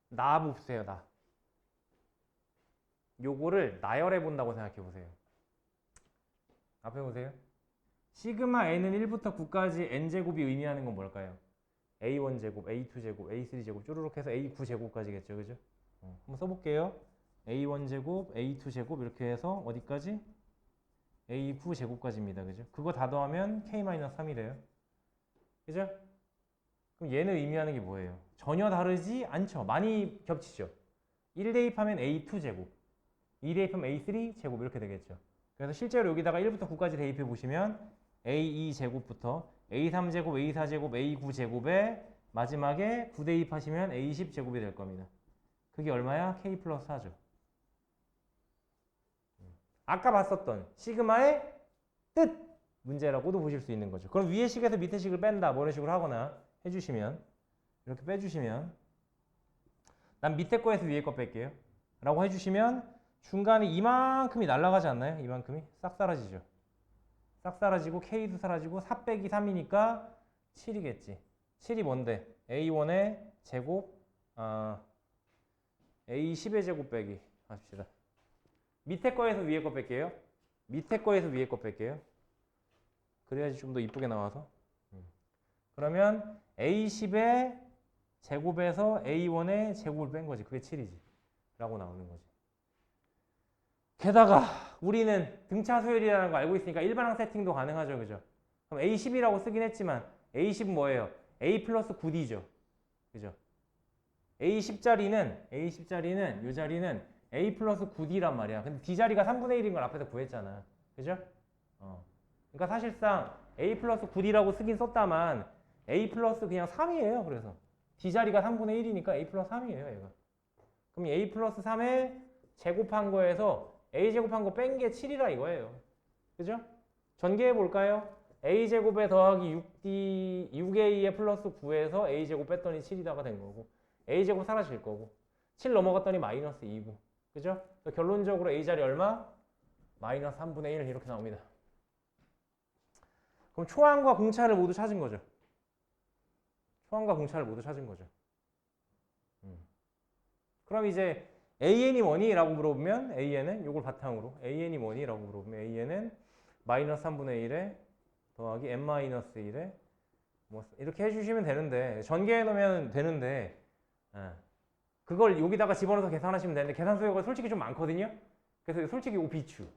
나 보세요. 나. 요거를 나열해 본다고 생각해 보세요. 앞에 보세요. 시그마 n은 1부터 9까지 n제곱이 의미하는 건 뭘까요? a1제곱, a2제곱, a3제곱 쭈루룩 해서 a9제곱까지겠죠. 그죠? 한번 써볼게요. a1제곱, a2제곱 이렇게 해서 어디까지? a9제곱까지입니다. 그죠? 그거 다 더하면 k-3이래요. 그죠? 그럼 얘는 의미하는 게 뭐예요? 전혀 다르지 않죠. 많이 겹치죠. 1 대입하면 a2제곱. 2 대입하면 A3 제곱 이렇게 되겠죠. 그래서 실제로 여기다가 1부터 9까지 대입해 보시면 A2 제곱부터 A3 제곱, A4 제곱, A9 제곱에 마지막에 9 대입하시면 A10 제곱이 될 겁니다. 그게 얼마야? K 플러스 4죠. 아까 봤었던 시그마의 뜻 문제라고도 보실 수 있는 거죠. 그럼 위의 식에서 밑의 식을 뺀다. 뭐 이런 식으로 하거나 해주시면 이렇게 빼주시면 난 밑에 거에서 위에 거 뺄게요. 라고 해주시면 중간에 이만큼이 날아가지 않나요? 이만큼이? 싹 사라지죠. 싹 사라지고 K도 사라지고 4 빼기 3이니까 7이겠지. 7이 뭔데? A1의 제곱 A10의 제곱 빼기 합시다. 밑에 거에서 위에 거 뺄게요. 밑에 거에서 위에 거 뺄게요. 그래야지 좀 더 이쁘게 나와서. 그러면 A10의 제곱에서 A1의 제곱을 뺀 거지. 그게 7이지. 라고 나오는 거지. 게다가 우리는 등차 수열이라는 거 알고 있으니까 일반항 세팅도 가능하죠. 그죠? 그럼 A10이라고 쓰긴 했지만 A10은 뭐예요? A 플러스 9D죠. 그죠? A10짜리는 이 자리는 A 플러스 9D란 말이야. 근데 D 자리가 3분의 1인 걸 앞에서 구했잖아. 그죠? 그러니까 사실상 A 플러스 9D라고 쓰긴 썼다만 A 플러스 그냥 3이에요. 그래서 D 자리가 3분의 1이니까 A 플러스 3이에요. 얘가. 그럼 A 플러스 3에 제곱한 거에서 A 제곱한 거 뺀 게 7이라 이거예요. 그죠? 전개해 볼까요? A 제곱에 더하기 6A에 플러스 9에서 A 제곱 뺐더니 7이다가 된 거고 A 제곱 사라질 거고 7 넘어갔더니 마이너스 2고 그죠? 결론적으로 A 자리 얼마? 마이너스 3분의 1 이렇게 나옵니다. 그럼 초항과 공차를 모두 찾은 거죠. 초항과 공차를 모두 찾은 거죠. 그럼 이제 AN이 뭐니? 라고 물어보면 AN은 요걸 바탕으로 AN이 뭐니? 라고 물어보면 AN은 마이너스 3분의 1에 더하기 n-1에 뭐 이렇게 해주시면 되는데 전개해 놓으면 되는데 그걸 여기다가 집어넣어서 계산하시면 되는데 계산 수요가 솔직히 좀 많거든요. 그래서 솔직히 이거 비추.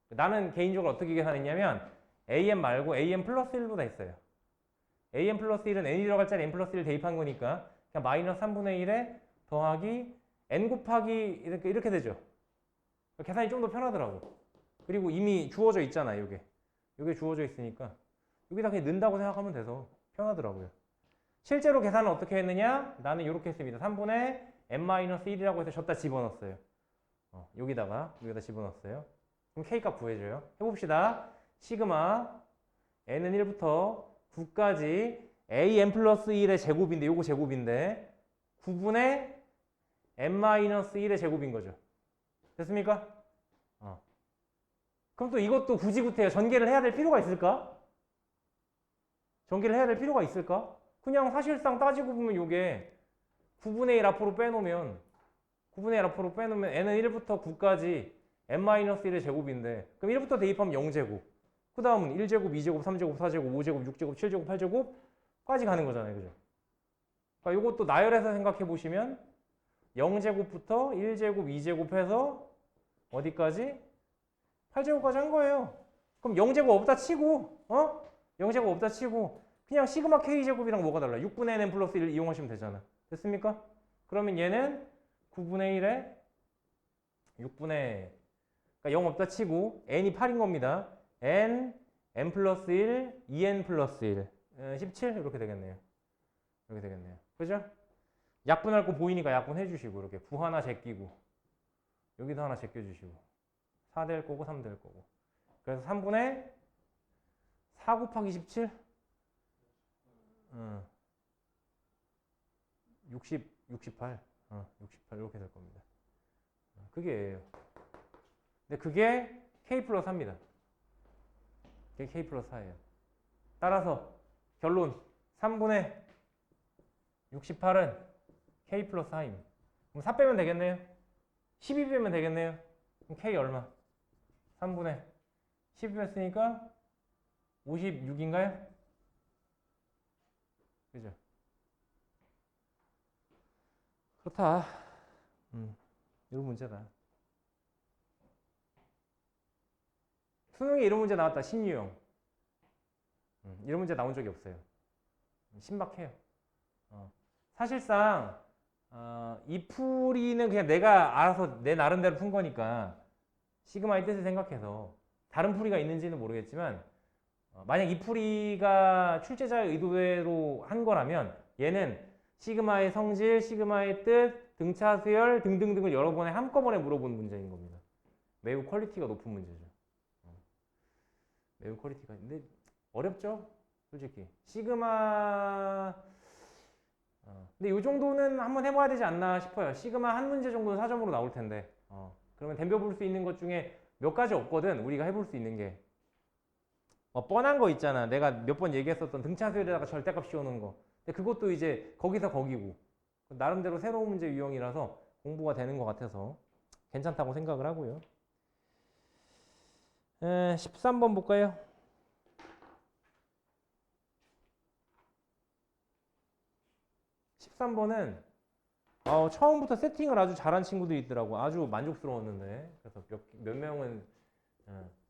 나는 개인적으로 어떻게 계산했냐면 AN 말고 AN 플러스 1로 다 했어요. AN 플러스 1은 n이 들어갈 자리 n 플러스 1 대입한 거니까 그냥 마이너스 3분의 1에 더하기 n 곱하기 이렇게 되죠. 계산이 좀 더 편하더라고. 그리고 이미 주어져 있잖아, 요게 주어져 있으니까 여기다 그냥 넣는다고 생각하면 돼서 편하더라고요. 실제로 계산은 어떻게 했느냐? 나는 이렇게 했습니다. 3분의 n-1이라고 해서 줬다 집어넣었어요. 여기다가 집어넣었어요. 그럼 K값 구해줘요. 해봅시다. 시그마 n은 1부터 9까지 an 플러스 1의 제곱인데 요거 제곱인데 9분의 n-1의 제곱인 거죠. 됐습니까? 그럼 또 이것도 굳이 구태여 전개를 해야 될 필요가 있을까? 전개를 해야 될 필요가 있을까? 그냥 사실상 따지고 보면 요게 9분의 1 앞으로 빼놓으면 n은 1부터 9까지 n-1의 제곱인데 그럼 1부터 대입하면 0제곱 그 다음은 1제곱, 2제곱, 3제곱, 4제곱, 5제곱, 6제곱, 7제곱, 8제곱까지 가는 거잖아요. 그죠? 그러니까 이것도 나열해서 생각해 보시면 0제곱부터 1제곱, 2제곱 해서 어디까지? 8제곱까지 한 거예요. 그럼 0제곱 없다 치고 0제곱 없다 치고 그냥 시그마 K제곱이랑 뭐가 달라? 6분의 n 플러스 1 이용하시면 되잖아. 됐습니까? 그러면 얘는 9분의 1에 6분의 그러니까 0 없다 치고 n이 8인 겁니다. n 플러스 1, 2n 플러스 1 17 이렇게 되겠네요. 이렇게 되겠네요. 그죠? 약분할 거 보이니까 약분 해주시고 이렇게 9 하나 제끼고 여기도 하나 제껴주시고 4 될 거고 3 될 거고 그래서 3분의 4 곱하기 17 68 이렇게 될 겁니다. 그게 예요. 근데 그게 K 플러스 4입니다. 그게 K 플러스 4예요. 따라서 결론 3분의 68은 K 플러스 4입니다. 그럼 4 빼면 되겠네요. 12 빼면 되겠네요. 그럼 K 얼마? 3분의 12 뺐으니까 56인가요? 그죠? 그렇다. 이런 문제다. 수능에 이런 문제 나왔다. 신유형. 이런 문제 나온 적이 없어요. 신박해요. 사실상 이 풀이는 그냥 내가 알아서 내 나름대로 푼 거니까 시그마의 뜻을 생각해서 다른 풀이가 있는지는 모르겠지만 만약 이 풀이가 출제자의 의도대로 한 거라면 얘는 시그마의 성질, 시그마의 뜻, 등차 수열 등등등을 여러 번에 한꺼번에 물어보는 문제인 겁니다. 매우 퀄리티가 높은 문제죠. 매우 퀄리티가. 근데 어렵죠? 솔직히. 시그마 근데 이 정도는 한번 해봐야 되지 않나 싶어요. 시그마 한 문제 정도는 사점으로 나올 텐데. 그러면 덤벼볼 수 있는 것 중에 몇 가지 없거든. 우리가 해볼 수 있는 게. 뻔한 거 있잖아. 내가 몇 번 얘기했었던 등차수열에다가 절대값 씌워놓은 거. 근데 그것도 이제 거기서 거기고. 나름대로 새로운 문제 유형이라서 공부가 되는 것 같아서 괜찮다고 생각을 하고요. 13번 볼까요? 13번은 처음부터 세팅을 아주 잘한 친구들이 있더라고. 아주 만족스러웠는데. 그래서 몇 명은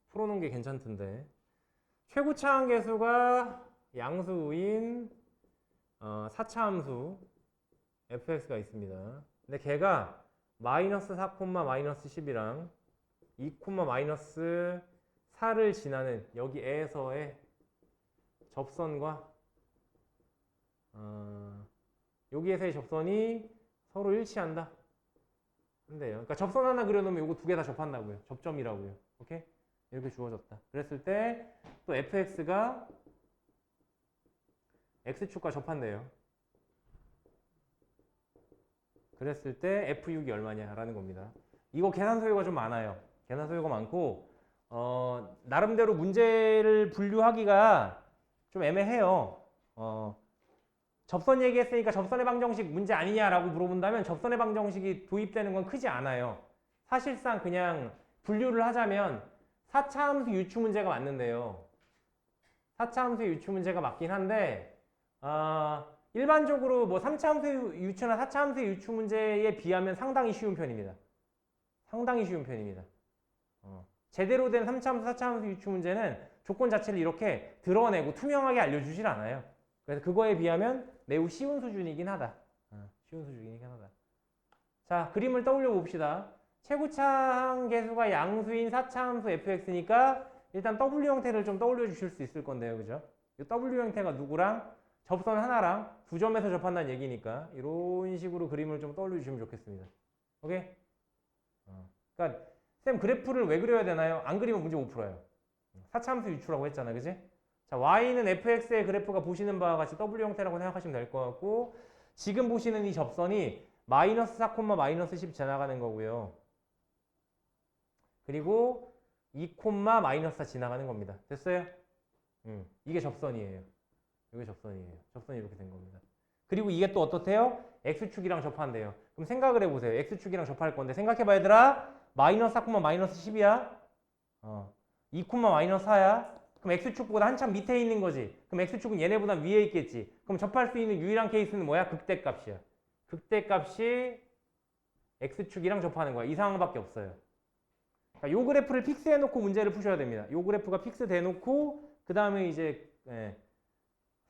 풀어놓은 게 괜찮던데. 최고차항 계수가 양수인 4차 함수 fx가 있습니다. 근데 걔가 마이너스 4, 마이너스 10이랑 2, 마이너스 4를 지나는 여기에서의 접선과 여기에서의 접선이 서로 일치한다. 한대요. 그러니까 접선 하나 그려놓으면 이거 두 개 다 접한다고요. 접점이라고요. 오케이? 이렇게 주어졌다. 그랬을 때 또 fx가 x축과 접한대요. 그랬을 때 f6이 얼마냐라는 겁니다. 이거 계산 소요가 좀 많아요. 계산 소요가 많고 나름대로 문제를 분류하기가 좀 애매해요. 접선 얘기했으니까 접선의 방정식 문제 아니냐라고 물어본다면 접선의 방정식이 도입되는 건 크지 않아요. 사실상 그냥 분류를 하자면 4차 함수 유추 문제가 맞는데요. 4차 함수 유추 문제가 맞긴 한데 일반적으로 뭐 3차 함수 유추나 4차 함수 유추 문제에 비하면 상당히 쉬운 편입니다. 상당히 쉬운 편입니다. 제대로 된 3차 함수, 4차 함수 유추 문제는 조건 자체를 이렇게 드러내고 투명하게 알려주질 않아요. 그래서 그거에 비하면 매우 쉬운 수준이긴 하다. 쉬운 수준이긴 하다. 자, 그림을 떠올려 봅시다. 최고차항 계수가 양수인 4차 함수 fx니까 일단 W 형태를 좀 떠올려 주실 수 있을 건데요. 그죠? 이 W 형태가 누구랑 접선 하나랑 두 점에서 접한다는 얘기니까 이런 식으로 그림을 좀 떠올려 주시면 좋겠습니다. 오케이? 그러니까 쌤 그래프를 왜 그려야 되나요? 안 그리면 문제 못 풀어요. 4차 함수 유추라고 했잖아. 그지? 자, y는 fx의 그래프가 보시는 바와 같이 W 형태라고 생각하시면 될 것 같고 지금 보시는 이 접선이 마이너스 4, 마이너스 10 지나가는 거고요. 그리고 2, 마이너스 4 지나가는 겁니다. 됐어요? 이게 접선이에요. 이게 접선이에요. 접선이 이렇게 된 겁니다. 그리고 이게 또 어떻대요? x축이랑 접한대요. 그럼 생각을 해보세요. x축이랑 접할 건데 생각해봐 얘들아. 마이너스 4, 마이너스 10이야. 2, 마이너스 4야. 그럼 x축보다 한참 밑에 있는 거지. 그럼 x축은 얘네보다 위에 있겠지. 그럼 접할 수 있는 유일한 케이스는 뭐야? 극대값이야. 극대값이 x축이랑 접하는 거야. 이 상황밖에 없어요. 요 그래프를 픽스해놓고 문제를 푸셔야 됩니다. 요 그래프가 픽스돼놓고 그 다음에 이제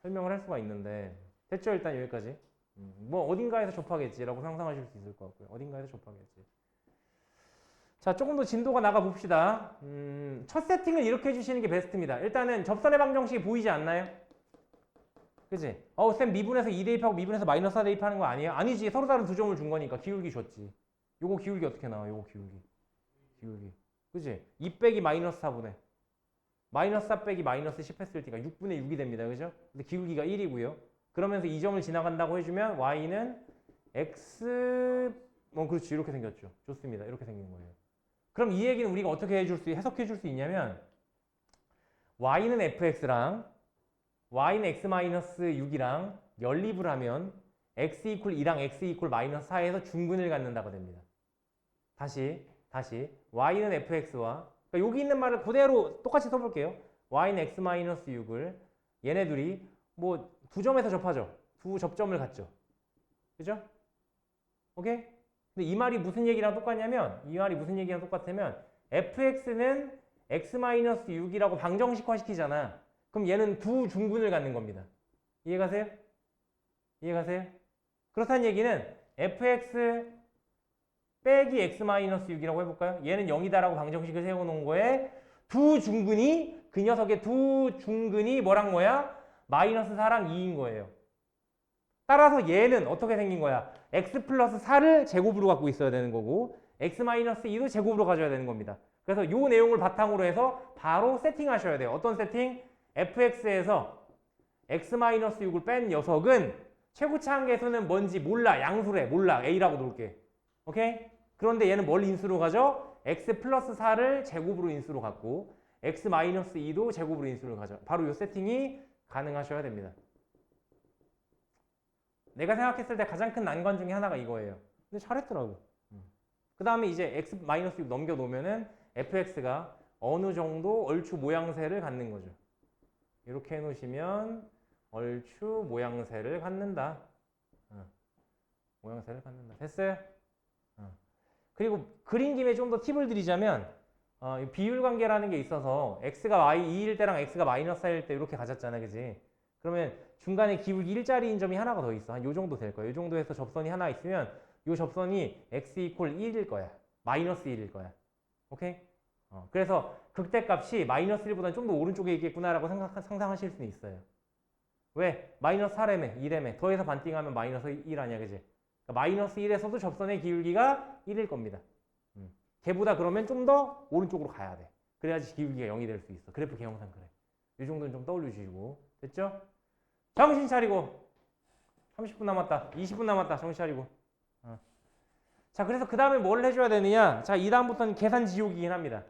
설명을 할 수가 있는데 됐죠? 일단 여기까지. 뭐 어딘가에서 접하겠지라고 상상하실 수 있을 것 같고요. 어딘가에서 접하겠지. 자, 조금 더 진도가 나가 봅시다. 첫 세팅을 이렇게 해주시는 게 베스트입니다. 일단은 접선의 방정식이 보이지 않나요? 그치? 쌤 미분에서 2 대입하고 미분에서 마이너스 4 대입하는 거 아니에요? 아니지. 서로 다른 두 점을 준 거니까 기울기 줬지. 요거 기울기 어떻게 나와? 요거 기울기. 그치? 2 빼기 마이너스 4분의 마이너스 4 빼기 마이너스 10 했을 때가 6분의 6이 됩니다. 그죠? 근데 기울기가 1이고요. 그러면서 이 점을 지나간다고 해주면 y는 x 그렇지. 이렇게 생겼죠. 좋습니다. 이렇게 생긴 거예요. 그럼 이 얘기는 우리가 어떻게 해석해 줄 수 있냐면 y는 fx랑 y는 x-6이랑 연립을 하면 x 이퀄 2랑 x 이퀄 마이너스 4에서 중근을 갖는다고 됩니다. 다시 y는 fx와 그러니까 여기 있는 말을 그대로 똑같이 써볼게요. y는 x-6을 얘네 둘이 뭐 두 점에서 접하죠. 두 접점을 갖죠. 그죠? 오케이? 근데 이 말이 무슨 얘기랑 똑같냐면 fx는 x-6이라고 방정식화 시키잖아. 그럼 얘는 두 중근을 갖는 겁니다. 이해가세요? 그렇다는 얘기는 fx 빼기 x-6이라고 해볼까요? 얘는 0이다라고 방정식을 세워놓은 거에 두 중근이 그 녀석의 두 중근이 뭐랑 뭐야? 마이너스 4랑 2인 거예요. 따라서 얘는 어떻게 생긴 거야? x 플러스 4를 제곱으로 갖고 있어야 되는 거고 x-2도 제곱으로 가져야 되는 겁니다. 그래서 이 내용을 바탕으로 해서 바로 세팅하셔야 돼요. 어떤 세팅? fx에서 x-6을 뺀 녀석은 최고차 한계수는 뭔지 몰라. 양수래. 몰라. a라고 놓을게. 오케이? 그런데 얘는 뭘 인수로 가죠? x 플러스 4를 제곱으로 인수로 갖고 x-2도 제곱으로 인수로 가죠. 바로 이 세팅이 가능하셔야 됩니다. 내가 생각했을 때 가장 큰 난관 중에 하나가 이거예요. 근데 잘했더라고. 그 다음에 이제 x-6 넘겨놓으면은 fx가 어느 정도 얼추 모양새를 갖는 거죠. 이렇게 해놓으시면 얼추 모양새를 갖는다. 모양새를 갖는다. 됐어요? 그리고 그린 김에 좀 더 팁을 드리자면 비율 관계라는 게 있어서 x가 y2일 때랑 x가 마이너스 4일 때 이렇게 가졌잖아. 그지? 그러면 중간에 기울기 1짜리인 점이 하나가 더 있어. 한 요 정도 될 거야. 요 정도 해서 접선이 하나 있으면 요 접선이 x 이퀄 1일 거야. 마이너스 1일 거야. 오케이? 그래서 극대값이 마이너스 1보다는 좀 더 오른쪽에 있겠구나라고 상상하실 수는 있어요. 왜? 마이너스 4라며 2라며 더해서 반띵하면 마이너스 1 아니야. 그지? 그러니까 마이너스 1에서도 접선의 기울기가 1일 겁니다. 걔보다 그러면 좀 더 오른쪽으로 가야 돼. 그래야지 기울기가 0이 될 수 있어. 그래프 개형상 그래. 이 정도는 좀 떠올려주시고. 됐죠? 정신 차리고. 30분 남았다. 20분 남았다. 정신 차리고. 자, 그래서 그 다음에 뭘 해줘야 되느냐? 자, 이 다음부터는 계산 지옥이긴 합니다.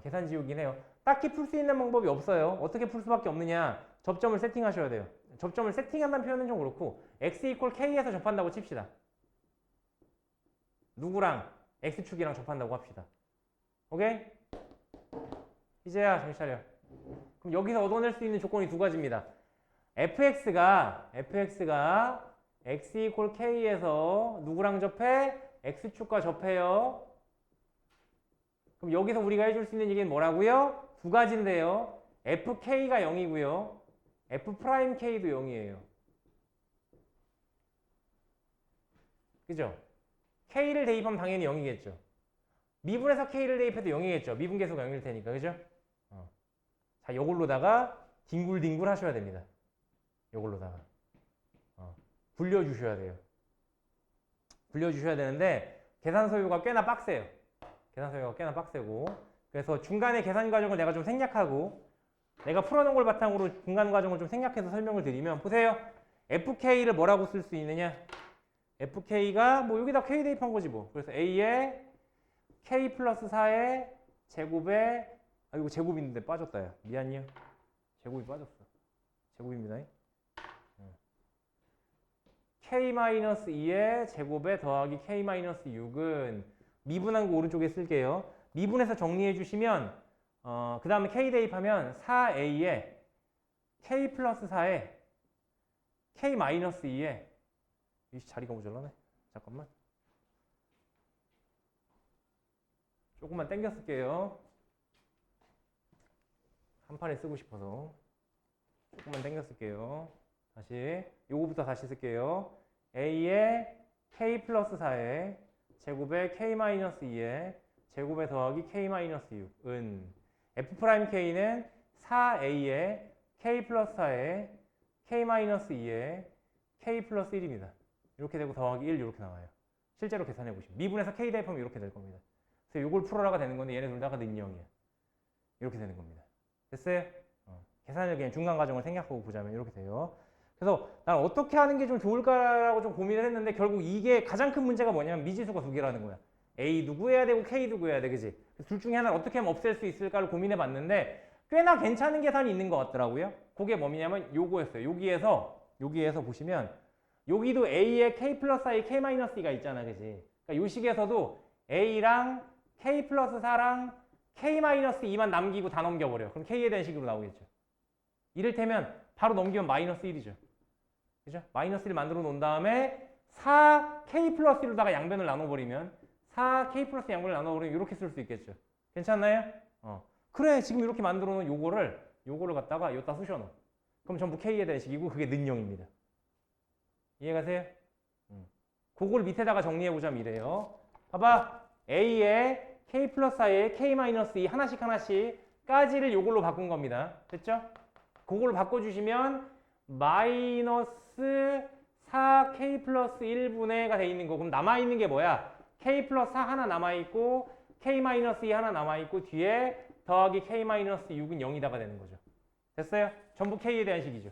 계산 지옥이긴 해요. 딱히 풀 수 있는 방법이 없어요. 어떻게 풀 수밖에 없느냐? 접점을 세팅하셔야 돼요. 접점을 세팅한다는 표현은 좀 그렇고 x 이퀄 k에서 접한다고 칩시다. 누구랑? x축이랑 접한다고 합시다. 오케이? 이제야 정신 차려. 그럼 여기서 얻어낼 수 있는 조건이 두 가지입니다. fx가 x 이퀄 k에서 누구랑 접해? x축과 접해요. 그럼 여기서 우리가 해줄 수 있는 얘기는 뭐라고요? 두 가지인데요. fk가 0이고요. f'k도 0이에요. 그죠? k를 대입하면 당연히 0이겠죠. 미분에서 k를 대입해도 0이겠죠. 미분계수가 0일 테니까. 그죠? 자, 요걸로다가 뒹굴뒹굴 하셔야 됩니다. 요걸로다가. 굴려주셔야 돼요. 굴려주셔야 되는데 계산 소요가 꽤나 빡세요. 계산 소요가 꽤나 빡세고 그래서 중간에 계산 과정을 내가 좀 생략하고 내가 풀어놓은 걸 바탕으로 중간 과정을 좀 생략해서 설명을 드리면 보세요. fk를 뭐라고 쓸 수 있느냐? fk가 뭐 여기다 k 대입한 거지 뭐. 그래서 a에 k 플러스 4의 제곱에 이거 제곱인데 빠졌다 야. 미안해요. 제곱이 빠졌어. 제곱입니다. k-2의 제곱에 더하기 k-6은 미분한 거 오른쪽에 쓸게요. 미분해서 정리해 주시면 그 다음에 k 대입하면 4a에 k 플러스 4에 k-2에 이 자리가 모자라네. 잠깐만. 조금만 땡겨 쓸게요. 한 판에 쓰고 싶어서 조금만 땡겨 쓸게요. 다시 요거부터 다시 쓸게요. a에 k 플러스 4에 제곱에 k-2에 제곱에 더하기 k-6은 f'k는 4a에 k 플러스 4에 k-2에 k 플러스 1입니다. 이렇게 되고 더하기 1 이렇게 나와요. 실제로 계산해 보시면 미분에서 k 대입하면 이렇게 될 겁니다. 그래서 이걸 풀어라가 되는 건데 얘네 둘 다가 는 0이야. 이렇게 되는 겁니다. 됐어요? 계산을 그냥 중간 과정을 생략하고 보자면 이렇게 돼요. 그래서 난 어떻게 하는 게 좀 좋을까라고 좀 고민을 했는데 결국 이게 가장 큰 문제가 뭐냐면 미지수가 두 개라는 거야. A 누구 해야 되고 K 누구 해야 돼. 그지? 둘 중에 하나를 어떻게 하면 없앨 수 있을까를 고민해 봤는데 꽤나 괜찮은 계산이 있는 것 같더라고요. 그게 뭐냐면 요거였어요. 여기에서 보시면 여기도 A에 K 플러스 I, K-2가 있잖아. 그지? 그러니까 요 식에서도 A랑 K 플러스 4랑 K-2만 남기고 다 넘겨버려. 그럼 K에 대한 식으로 나오겠죠. 이를테면 바로 넘기면 마이너스 1이죠. 그죠? 마이너스 1 만들어 놓은 다음에 4K 플러스 1로다가 양변을 나눠버리면 4K 플러스 양변을 나눠버리면 이렇게 쓸 수 있겠죠. 괜찮나요? 그래 지금 이렇게 만들어 놓은 요거를 갖다가 여기다 쑤셔넣어. 그럼 전부 K에 대한 식이고 그게 는 0입니다. 이해가세요? 그걸 밑에다가 정리해보자면 이래요. 봐봐. A에 K 플러스 I에 K 마이너스 2 하나씩 까지를 요걸로 바꾼 겁니다. 됐죠? 그걸로 바꿔주시면 마이너스 4K 플러스 1분의가 돼 있는 거. 그럼 남아있는 게 뭐야? K 플러스 4 하나 남아있고 K 마이너스 2 하나 남아있고 뒤에 더하기 K 마이너스 6은 0이다가 되는 거죠. 됐어요? 전부 K에 대한 식이죠.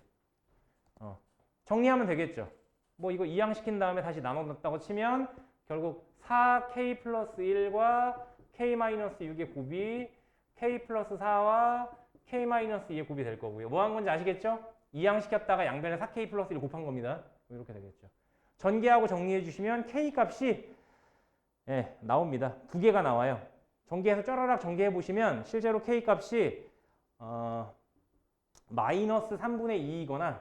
정리하면 되겠죠. 뭐 이거 이항시킨 다음에 다시 나눠놨다고 치면 결국 4K 플러스 1과 K 마이너스 6의 곱이 K 플러스 4와 K 마이너스 2의 곱이 될 거고요. 뭐 한 건지 아시겠죠? 이항시켰다가 양변에 4K 플러스 1 곱한 겁니다. 이렇게 되겠죠. 전개하고 정리해 주시면 K 값이 나옵니다. 두 개가 나와요. 전개해서 쫘라락 정개해 보시면 실제로 K 값이 마이너스 3분의 2이거나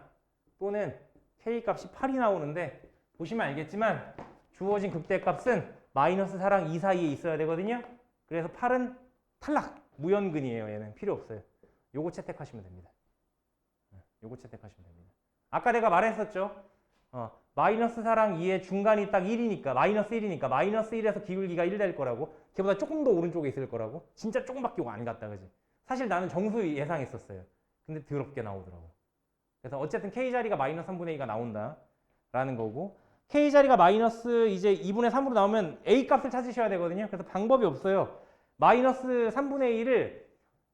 또는 K 값이 8이 나오는데 보시면 알겠지만 주어진 극대값은 마이너스 4랑 2 사이에 있어야 되거든요. 그래서 8은 탈락! 무연근이에요. 얘는 필요 없어요. 요거 채택하시면 됩니다. 요거 채택하시면 됩니다. 아까 내가 말했었죠. 마이너스 4랑 2의 중간이 딱 1이니까 마이너스 1이니까 마이너스 1에서 기울기가 1 될 거라고. 걔보다 조금 더 오른쪽에 있을 거라고. 진짜 조금밖에 안 갔다 그지. 사실 나는 정수 예상했었어요. 근데 더럽게 나오더라고. 그래서 어쨌든 K자리가 마이너스 3분의 2가 나온다 라는 거고, K자리가 마이너스 이제 2분의 3으로 나오면 A 값을 찾으셔야 되거든요. 그래서 방법이 없어요. 마이너스 3분의 2를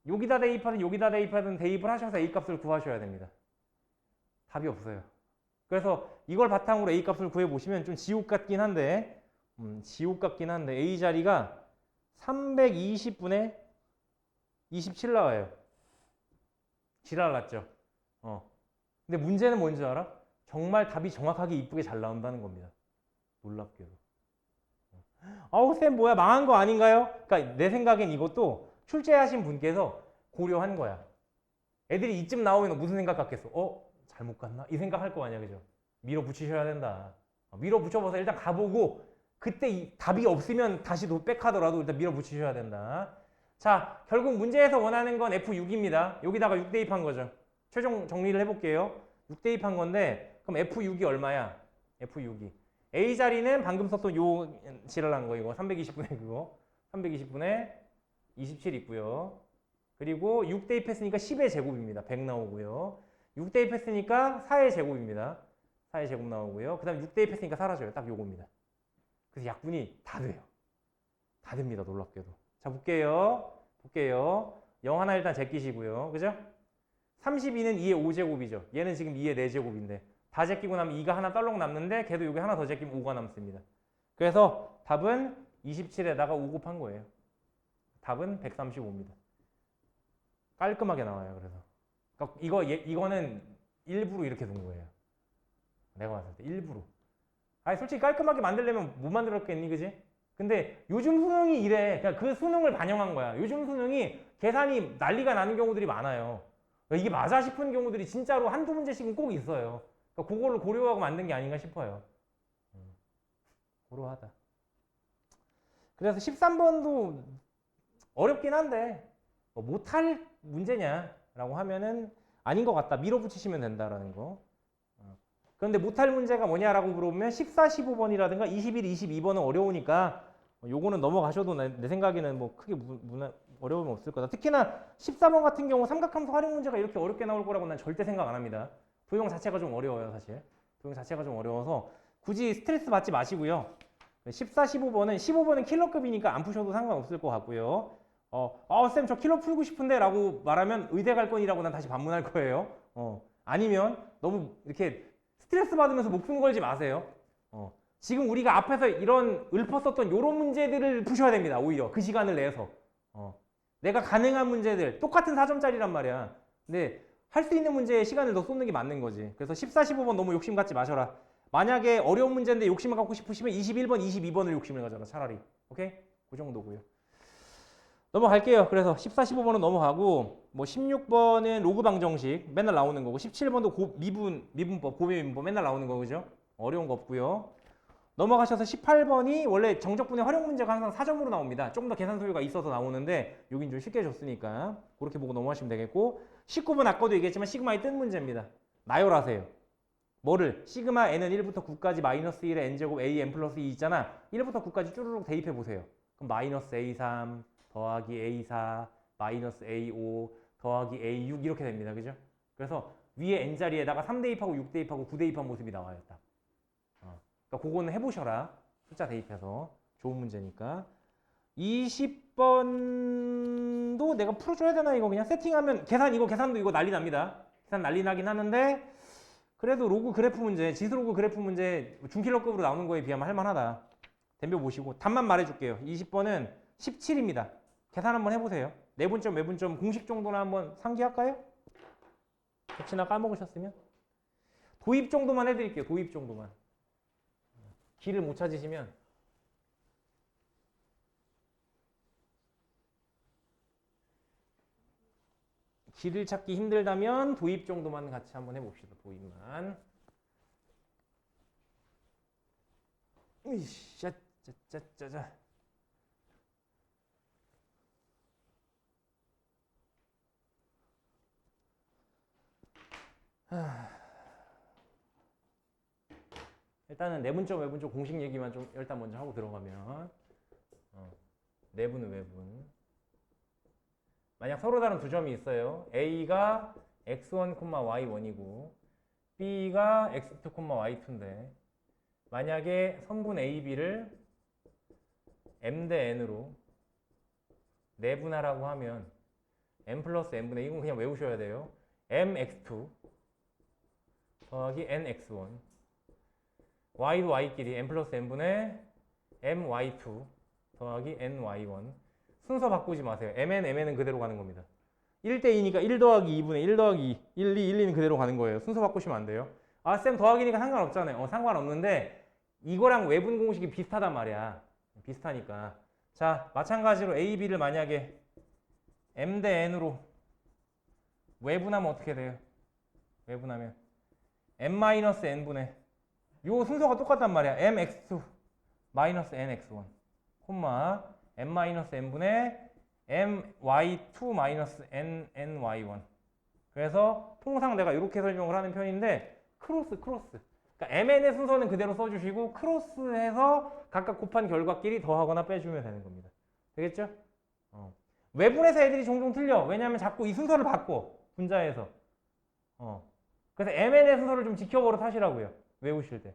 여기다 대입하든 여기다 대입하든 대입을 하셔서 A 값을 구하셔야 됩니다. 답이 없어요. 그래서 이걸 바탕으로 A 값을 구해보시면 좀 지옥 같긴 한데 A 자리가 320분의 27 나와요. 지랄 났죠. 근데 문제는 뭔지 알아? 정말 답이 정확하게 이쁘게 잘 나온다는 겁니다. 놀랍게도. 아우 쌤 뭐야 망한 거 아닌가요? 그러니까 내 생각엔 이것도 출제하신 분께서 고려한 거야. 애들이 이쯤 나오면 무슨 생각 같겠어? 잘못 갔나? 이 생각할 거 아니야, 그죠? 밀어붙이셔야 된다. 밀어붙여봐서 일단 가보고 그때 답이 없으면 다시 백하더라도 일단 밀어붙이셔야 된다. 자, 결국 문제에서 원하는 건 F6입니다. 여기다가 6 대입한 거죠. 최종 정리를 해볼게요. 6 대입한 건데 그럼 F6이 얼마야? F6이 A 자리는 방금 썼던 요 지랄한 거 이거 320분의 그거 320분의 27 있고요. 그리고 6 대입했으니까 10의 제곱입니다. 100 나오고요. 6 대입했으니까 4의 제곱입니다. 4의 제곱 나오고요. 그 다음에 6 대입했으니까 사라져요. 딱 요겁니다. 그래서 약분이 다 돼요. 다 됩니다. 놀랍게도. 자, 볼게요. 0 하나 일단 제끼시고요. 그죠? 32는 2의 5제곱이죠. 얘는 지금 2의 4제곱인데 다 제끼고 나면 2가 하나 떨렁 남는데 걔도 여기 하나 더 제끼면 5가 남습니다. 그래서 답은 27에다가 5 곱한 거예요. 답은 135입니다. 깔끔하게 나와요. 그래서 그러니까 이거는 일부러 이렇게 둔 거예요. 내가 봤을 때 일부러. 아니 솔직히 깔끔하게 만들려면 못 만들었겠니, 그지? 근데 요즘 수능이 이래. 그냥 그 수능을 반영한 거야. 요즘 수능이 계산이 난리가 나는 경우들이 많아요. 그러니까 이게 맞아 싶은 경우들이 진짜로 한두 문제씩은 꼭 있어요. 그러니까 그거를 고려하고 만든 게 아닌가 싶어요. 고려하다. 그래서 13번도 어렵긴 한데 못할 문제냐라고 하면은 아닌 것 같다. 밀어붙이시면 된다라는 거. 그런데 못할 문제가 뭐냐라고 물어보면 14, 15번이라든가 21, 22번은 어려우니까 요거는 넘어가셔도 내 생각에는 뭐 크게 어려움이 없을 거다. 특히나 14번 같은 경우 삼각함수 활용 문제가 이렇게 어렵게 나올 거라고 난 절대 생각 안 합니다. 도형 자체가 좀 어려워요, 사실. 도형 자체가 좀 어려워서 굳이 스트레스 받지 마시고요. 14, 15번은 킬러급이니까 안 푸셔도 상관없을 것 같고요. 쌤 저 킬러 풀고 싶은데 라고 말하면 의대 갈 건이라고 난 다시 반문할 거예요. 아니면 너무 이렇게 스트레스 받으면서 목숨 걸지 마세요. 지금 우리가 앞에서 이런 읊었었던 이런 문제들을 푸셔야 됩니다. 오히려 그 시간을 내서. 내가 가능한 문제들, 똑같은 4점짜리란 말이야. 근데 할 수 있는 문제에 시간을 더 쏟는 게 맞는 거지. 그래서 14, 15번 너무 욕심 갖지 마셔라. 만약에 어려운 문제인데 욕심을 갖고 싶으시면 21번, 22번을 욕심을 가져라. 차라리. 오케이? 그 정도고요. 넘어갈게요. 그래서 14, 15번은 넘어가고 뭐 16번은 로그 방정식 맨날 나오는 거고 17번도 미분법, 고배미분법 맨날 나오는 거 그죠? 어려운 거 없고요. 넘어가셔서 18번이 원래 정적분의 활용 문제가 항상 4점으로 나옵니다. 조금 더 계산 소유가 있어서 나오는데 여긴 좀 쉽게 줬으니까 그렇게 보고 넘어가시면 되겠고 19번 아까도 얘기했지만 시그마의 뜬 문제입니다. 나열하세요. 뭐를? 시그마 n은 1부터 9까지 마이너스 1에 n제곱 a n 플러스 2 있잖아. 1부터 9까지 쭈루룩 대입해 보세요. 그럼 마이너스 a3 더하기 a4 마이너스 a5 더하기 a6 이렇게 됩니다. 그죠? 그래서 위에 n자리에다가 3 대입하고 6 대입하고 9 대입한 모습이 나와요. 딱. 그러니까 그거는 해보셔라. 숫자 대입해서. 좋은 문제니까. 20번도 내가 풀어줘야 되나 이거 그냥 세팅하면 계산도 이거 난리 납니다. 계산 난리 나긴 하는데 그래도 로그 그래프 문제, 지수 로그 그래프 문제 중킬러급으로 나오는 거에 비하면 할만하다. 덤벼보시고 답만 말해줄게요. 20번은 17입니다. 계산 한번 해보세요. 내분점, 외분점 공식 정도나 한번 상기할까요? 혹시나 까먹으셨으면 도입 정도만 해드릴게요. 도입 정도만. 길을 못 찾으시면 길을 찾기 힘들다면 도입 정도만 같이 한번 해봅시다. 도입만. 으이씨, 짜짜짜짜. 일단은 내분점, 외분점 공식 얘기만 좀 일단 먼저 하고 들어가면 내분은 외분. 만약 서로 다른 두 점이 있어요. A가 x1, y1이고 B가 x2, y2인데 만약에 선분 AB를 m 대 n으로 내분하라고 하면 m 플러스 n분의 이건 그냥 외우셔야 돼요. mx2 더하기 nx1 y도 y끼리 m 플러스 n분의 my2 더하기 ny1 순서 바꾸지 마세요. mn은 그대로 가는 겁니다. 1대2니까 1 더하기 2분의 1 더하기 2, 1, 2, 1, 2는 그대로 가는 거예요. 순서 바꾸시면 안 돼요. 아, 쌤 더하기니까 상관없잖아요. 상관없는데 이거랑 외분 공식이 비슷하단 말이야. 비슷하니까. 자, 마찬가지로 a, b를 만약에 m 대 n으로 외분하면 어떻게 돼요? 외분하면 m-n분의 요 순서가 똑같단 말이야. mx2 마이너스 nx1 콤마 m-n분의 my2 마이너스 nny1 그래서 통상 내가 이렇게 설명을 하는 편인데 크로스 그러니까 mn의 순서는 그대로 써주시고 크로스해서 각각 곱한 결과끼리 더하거나 빼주면 되는 겁니다. 되겠죠? 외분에서 애들이 종종 틀려. 왜냐하면 자꾸 이 순서를 바꿔. 분자에서. 그래서 mn의 순서를 좀 지켜버릇 하시라고요. 외우실 때.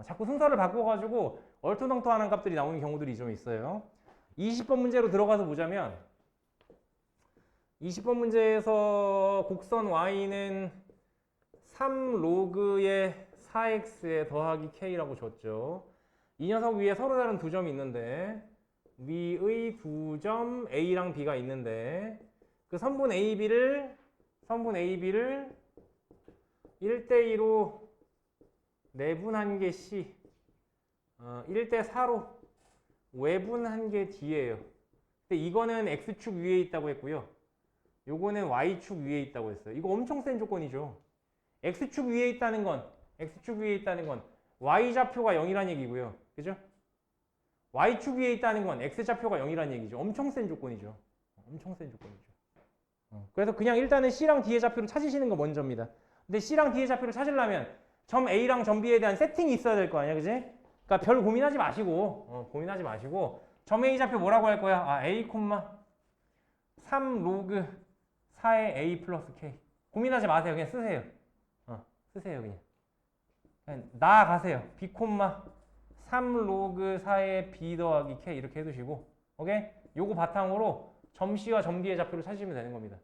자꾸 순서를 바꿔가지고 얼토당토하는 값들이 나오는 경우들이 좀 있어요. 20번 문제로 들어가서 보자면 20번 문제에서 곡선 y는 3로그의 4x에 더하기 k라고 줬죠. 이 녀석 위에 서로 다른 두 점이 있는데 위의 두 점 a랑 b가 있는데 그 선분 AB를 1대2로 내분한 게 C 1대4로 외분한 게 D예요. 근데 이거는 X축 위에 있다고 했고요. 요거는 Y축 위에 있다고 했어요. 이거 엄청 센 조건이죠. X축 위에 있다는 건 Y좌표가 0이란 얘기고요. 그죠? Y축 위에 있다는 건 X좌표가 0이란 얘기죠. 엄청 센 조건이죠. 엄청 센 조건이죠. 그래서 그냥 일단은 C랑 D의 좌표를 찾으시는 거 먼저입니다. 근데 C랑 D의 좌표를 찾으려면 점 A랑 점 B에 대한 세팅이 있어야 될 거 아니야, 그지? 그러니까 별 고민하지 마시고, 점 A 좌표 뭐라고 할 거야? 아, A, 3 로그 4의 A 플러스 K. 고민하지 마세요. 그냥 쓰세요. 쓰세요, 그냥. 나아가세요. B, 3 로그 4의 B 더하기 K 이렇게 해두시고, 오케이? 요거 바탕으로 점 C와 점 D의 좌표를 찾으시면 되는 겁니다.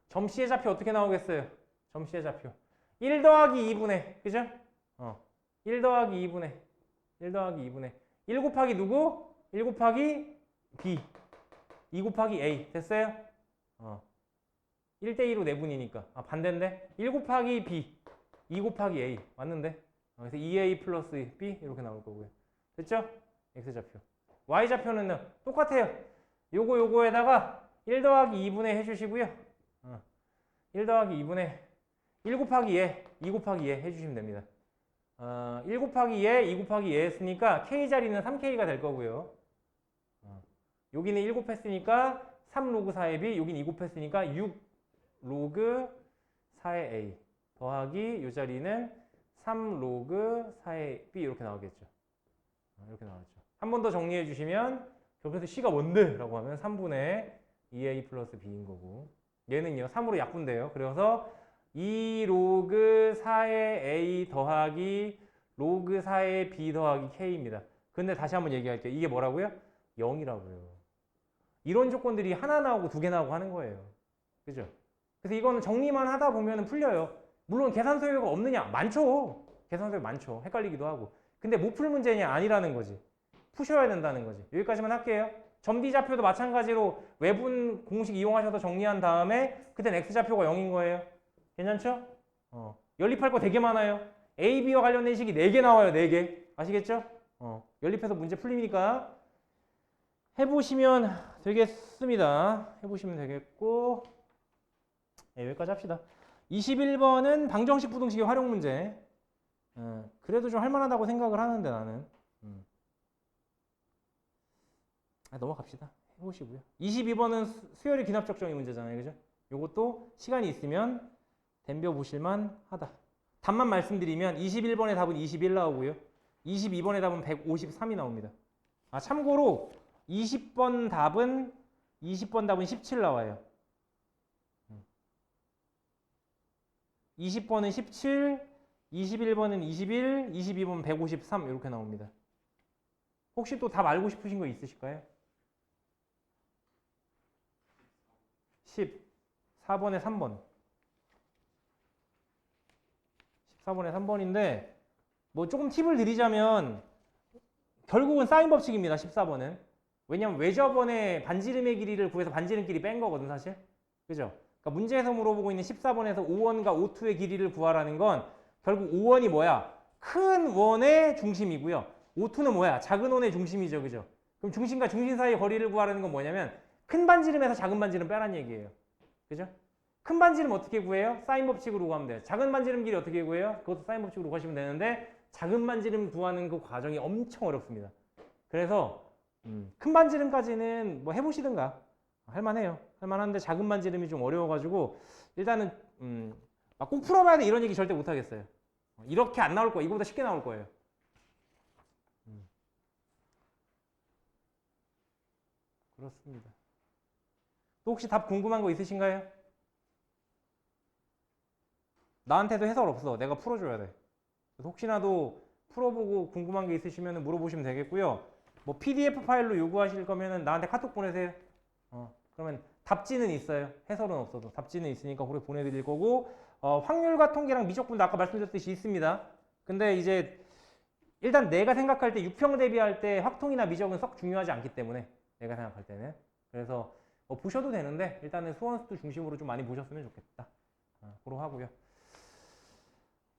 점 C의 좌표 어떻게 나오겠어요? 점 C의 좌표. 1 더하기 2분의, 그죠? 1 더하기 2분의 1 곱하기 누구? 1 곱하기 B 2 곱하기 A 됐어요? 1대2로 내분이니까 반대인데 1 곱하기 B 2 곱하기 A 맞는데? 그래서 2A 플러스 B 이렇게 나올 거고요. 됐죠? X좌표. Y좌표는 똑같아요. 요거에다가 1 더하기 2분의 해주시고요. 1 더하기 2분의 1 곱하기 예, 2 곱하기 예 해주시면 됩니다. 1 곱하기 예, 2 곱하기 예 했으니까 K자리는 3K가 될 거고요. 여기는 1 곱했으니까 3 로그 4의 B, 여기는 2 곱했으니까 6 로그 4의 A 더하기 이 자리는 3 로그 4의 b 이렇게 나오겠죠. 이렇게 나오죠. 한 번 더 정리해 주시면 그래서 c가 뭔데? 라고 하면 3분의 2a 플러스 b인 거고 얘는요 3으로 약분돼요. 그래서 2 로그 4의 a 더하기 로그 4의 b 더하기 k입니다. 근데 다시 한번 얘기할게요. 이게 뭐라고요? 0이라고요. 이런 조건들이 하나 나오고 두 개 나오고 하는 거예요. 그죠? 그래서 이거는 정리만 하다 보면 풀려요. 물론 계산 소요가 없느냐? 많죠. 계산 소요 많죠. 헷갈리기도 하고. 근데 못 풀 문제냐? 아니라는 거지. 푸셔야 된다는 거지. 여기까지만 할게요. 점비좌표도 마찬가지로 외분 공식 이용하셔서 정리한 다음에 그땐 x좌표가 0인 거예요. 괜찮죠? 연립할 거 되게 많아요. A, B와 관련된 식이 4개 나와요. 4개. 아시겠죠? 연립해서 문제 풀리니까 해보시면 되겠습니다. 해보시면 되겠고 네, 여기까지 합시다. 21번은 방정식 부등식의 활용 문제. 그래도 좀 할만하다고 생각을 하는데 나는 넘어갑시다. 해보시고요. 22번은 수열이 기납적 정의 문제잖아요. 그죠? 요것도 시간이 있으면 덤벼 보실만 하다. 답만 말씀드리면 21번의 답은 21 나오고요. 22번의 답은 153이 나옵니다. 참고로 20번 답은 17 나와요. 20번은 17, 21번은 21, 22번은 153 이렇게 나옵니다. 혹시 또 답 알고 싶으신 거 있으실까요? 14번에 3번. 14번에 3번인데 뭐 조금 팁을 드리자면 결국은 사인 법칙입니다. 14번은. 왜냐면 외접원의 반지름의 길이를 구해서 반지름 길이 뺀 거거든 사실. 그죠? 그러니까 문제에서 물어보고 있는 14번에서 5원과 5투의 길이를 구하라는 건 결국 5원이 뭐야? 큰 원의 중심이고요. 5투는 뭐야? 작은 원의 중심이죠. 그죠? 그럼 중심과 중심 사이의 거리를 구하라는 건 뭐냐면 큰 반지름에서 작은 반지름 빼라는 얘기예요. 그죠? 큰 반지름 어떻게 구해요? 사인 법칙으로 구하면 돼요. 작은 반지름 길이 어떻게 구해요? 그것도 사인 법칙으로 구하시면 되는데 작은 반지름 구하는 그 과정이 엄청 어렵습니다. 그래서 큰 반지름까지는 뭐 해보시든가 할만해요. 할만한데 작은 반지름이 좀 어려워가지고 일단은 막 꼭 풀어봐야 돼 이런 얘기 절대 못하겠어요. 이렇게 안 나올 거예요. 이거보다 쉽게 나올 거예요. 그렇습니다. 또 혹시 답 궁금한 거 있으신가요? 나한테도 해설 없어. 내가 풀어줘야 돼. 그래서 혹시나도 풀어보고 궁금한 게 있으시면 물어보시면 되겠고요. 뭐 PDF 파일로 요구하실 거면은 나한테 카톡 보내세요. 그러면 답지는 있어요. 해설은 없어도 답지는 있으니까 그래 보내드릴 거고 확률과 통계랑 미적분도 아까 말씀드렸듯이 있습니다. 근데 이제 일단 내가 생각할 때 유평 대비할 때 확통이나 미적은 썩 중요하지 않기 때문에 내가 생각할 때는 그래서 보셔도 되는데 일단은 수원수도 중심으로 좀 많이 보셨으면 좋겠다. 그러 하고요.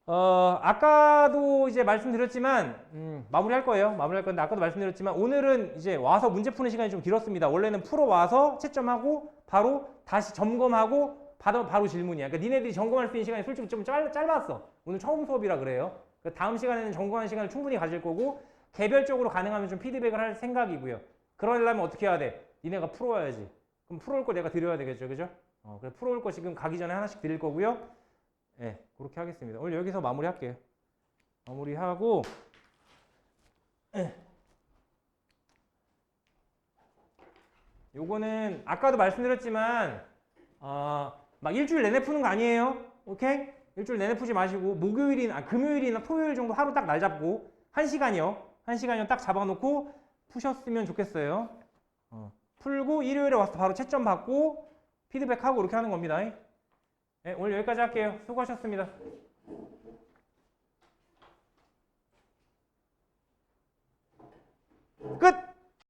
아까도 이제 말씀드렸지만 마무리할 거예요. 마무리할 건데 아까도 말씀드렸지만 오늘은 이제 와서 문제 푸는 시간이 좀 길었습니다. 원래는 풀어 와서 채점하고 바로 다시 점검하고 바로 질문이야. 그러니까 니네들이 점검할 수 있는 시간이 솔직히 좀 짧았어. 오늘 처음 수업이라 그래요. 다음 시간에는 점검하는 시간을 충분히 가질 거고 개별적으로 가능하면 좀 피드백을 할 생각이고요. 그러려면 어떻게 해야 돼? 니네가 풀어와야지. 그럼 풀어올 거 내가 드려야 되겠죠. 그죠? 그래 풀어올 거 지금 가기 전에 하나씩 드릴 거고요. 네, 그렇게 하겠습니다. 오늘 여기서 마무리할게요. 마무리하고 요거는 아까도 말씀드렸지만 막 일주일 내내 푸는 거 아니에요. 오케이? 일주일 내내 푸지 마시고 목요일이나 금요일이나 토요일 정도 하루 딱 날 잡고 1시간이요 딱 잡아놓고 푸셨으면 좋겠어요. 풀고 일요일에 와서 바로 채점 받고 피드백하고 이렇게 하는 겁니다. 네, 오늘 여기까지 할게요. 수고하셨습니다. 끝!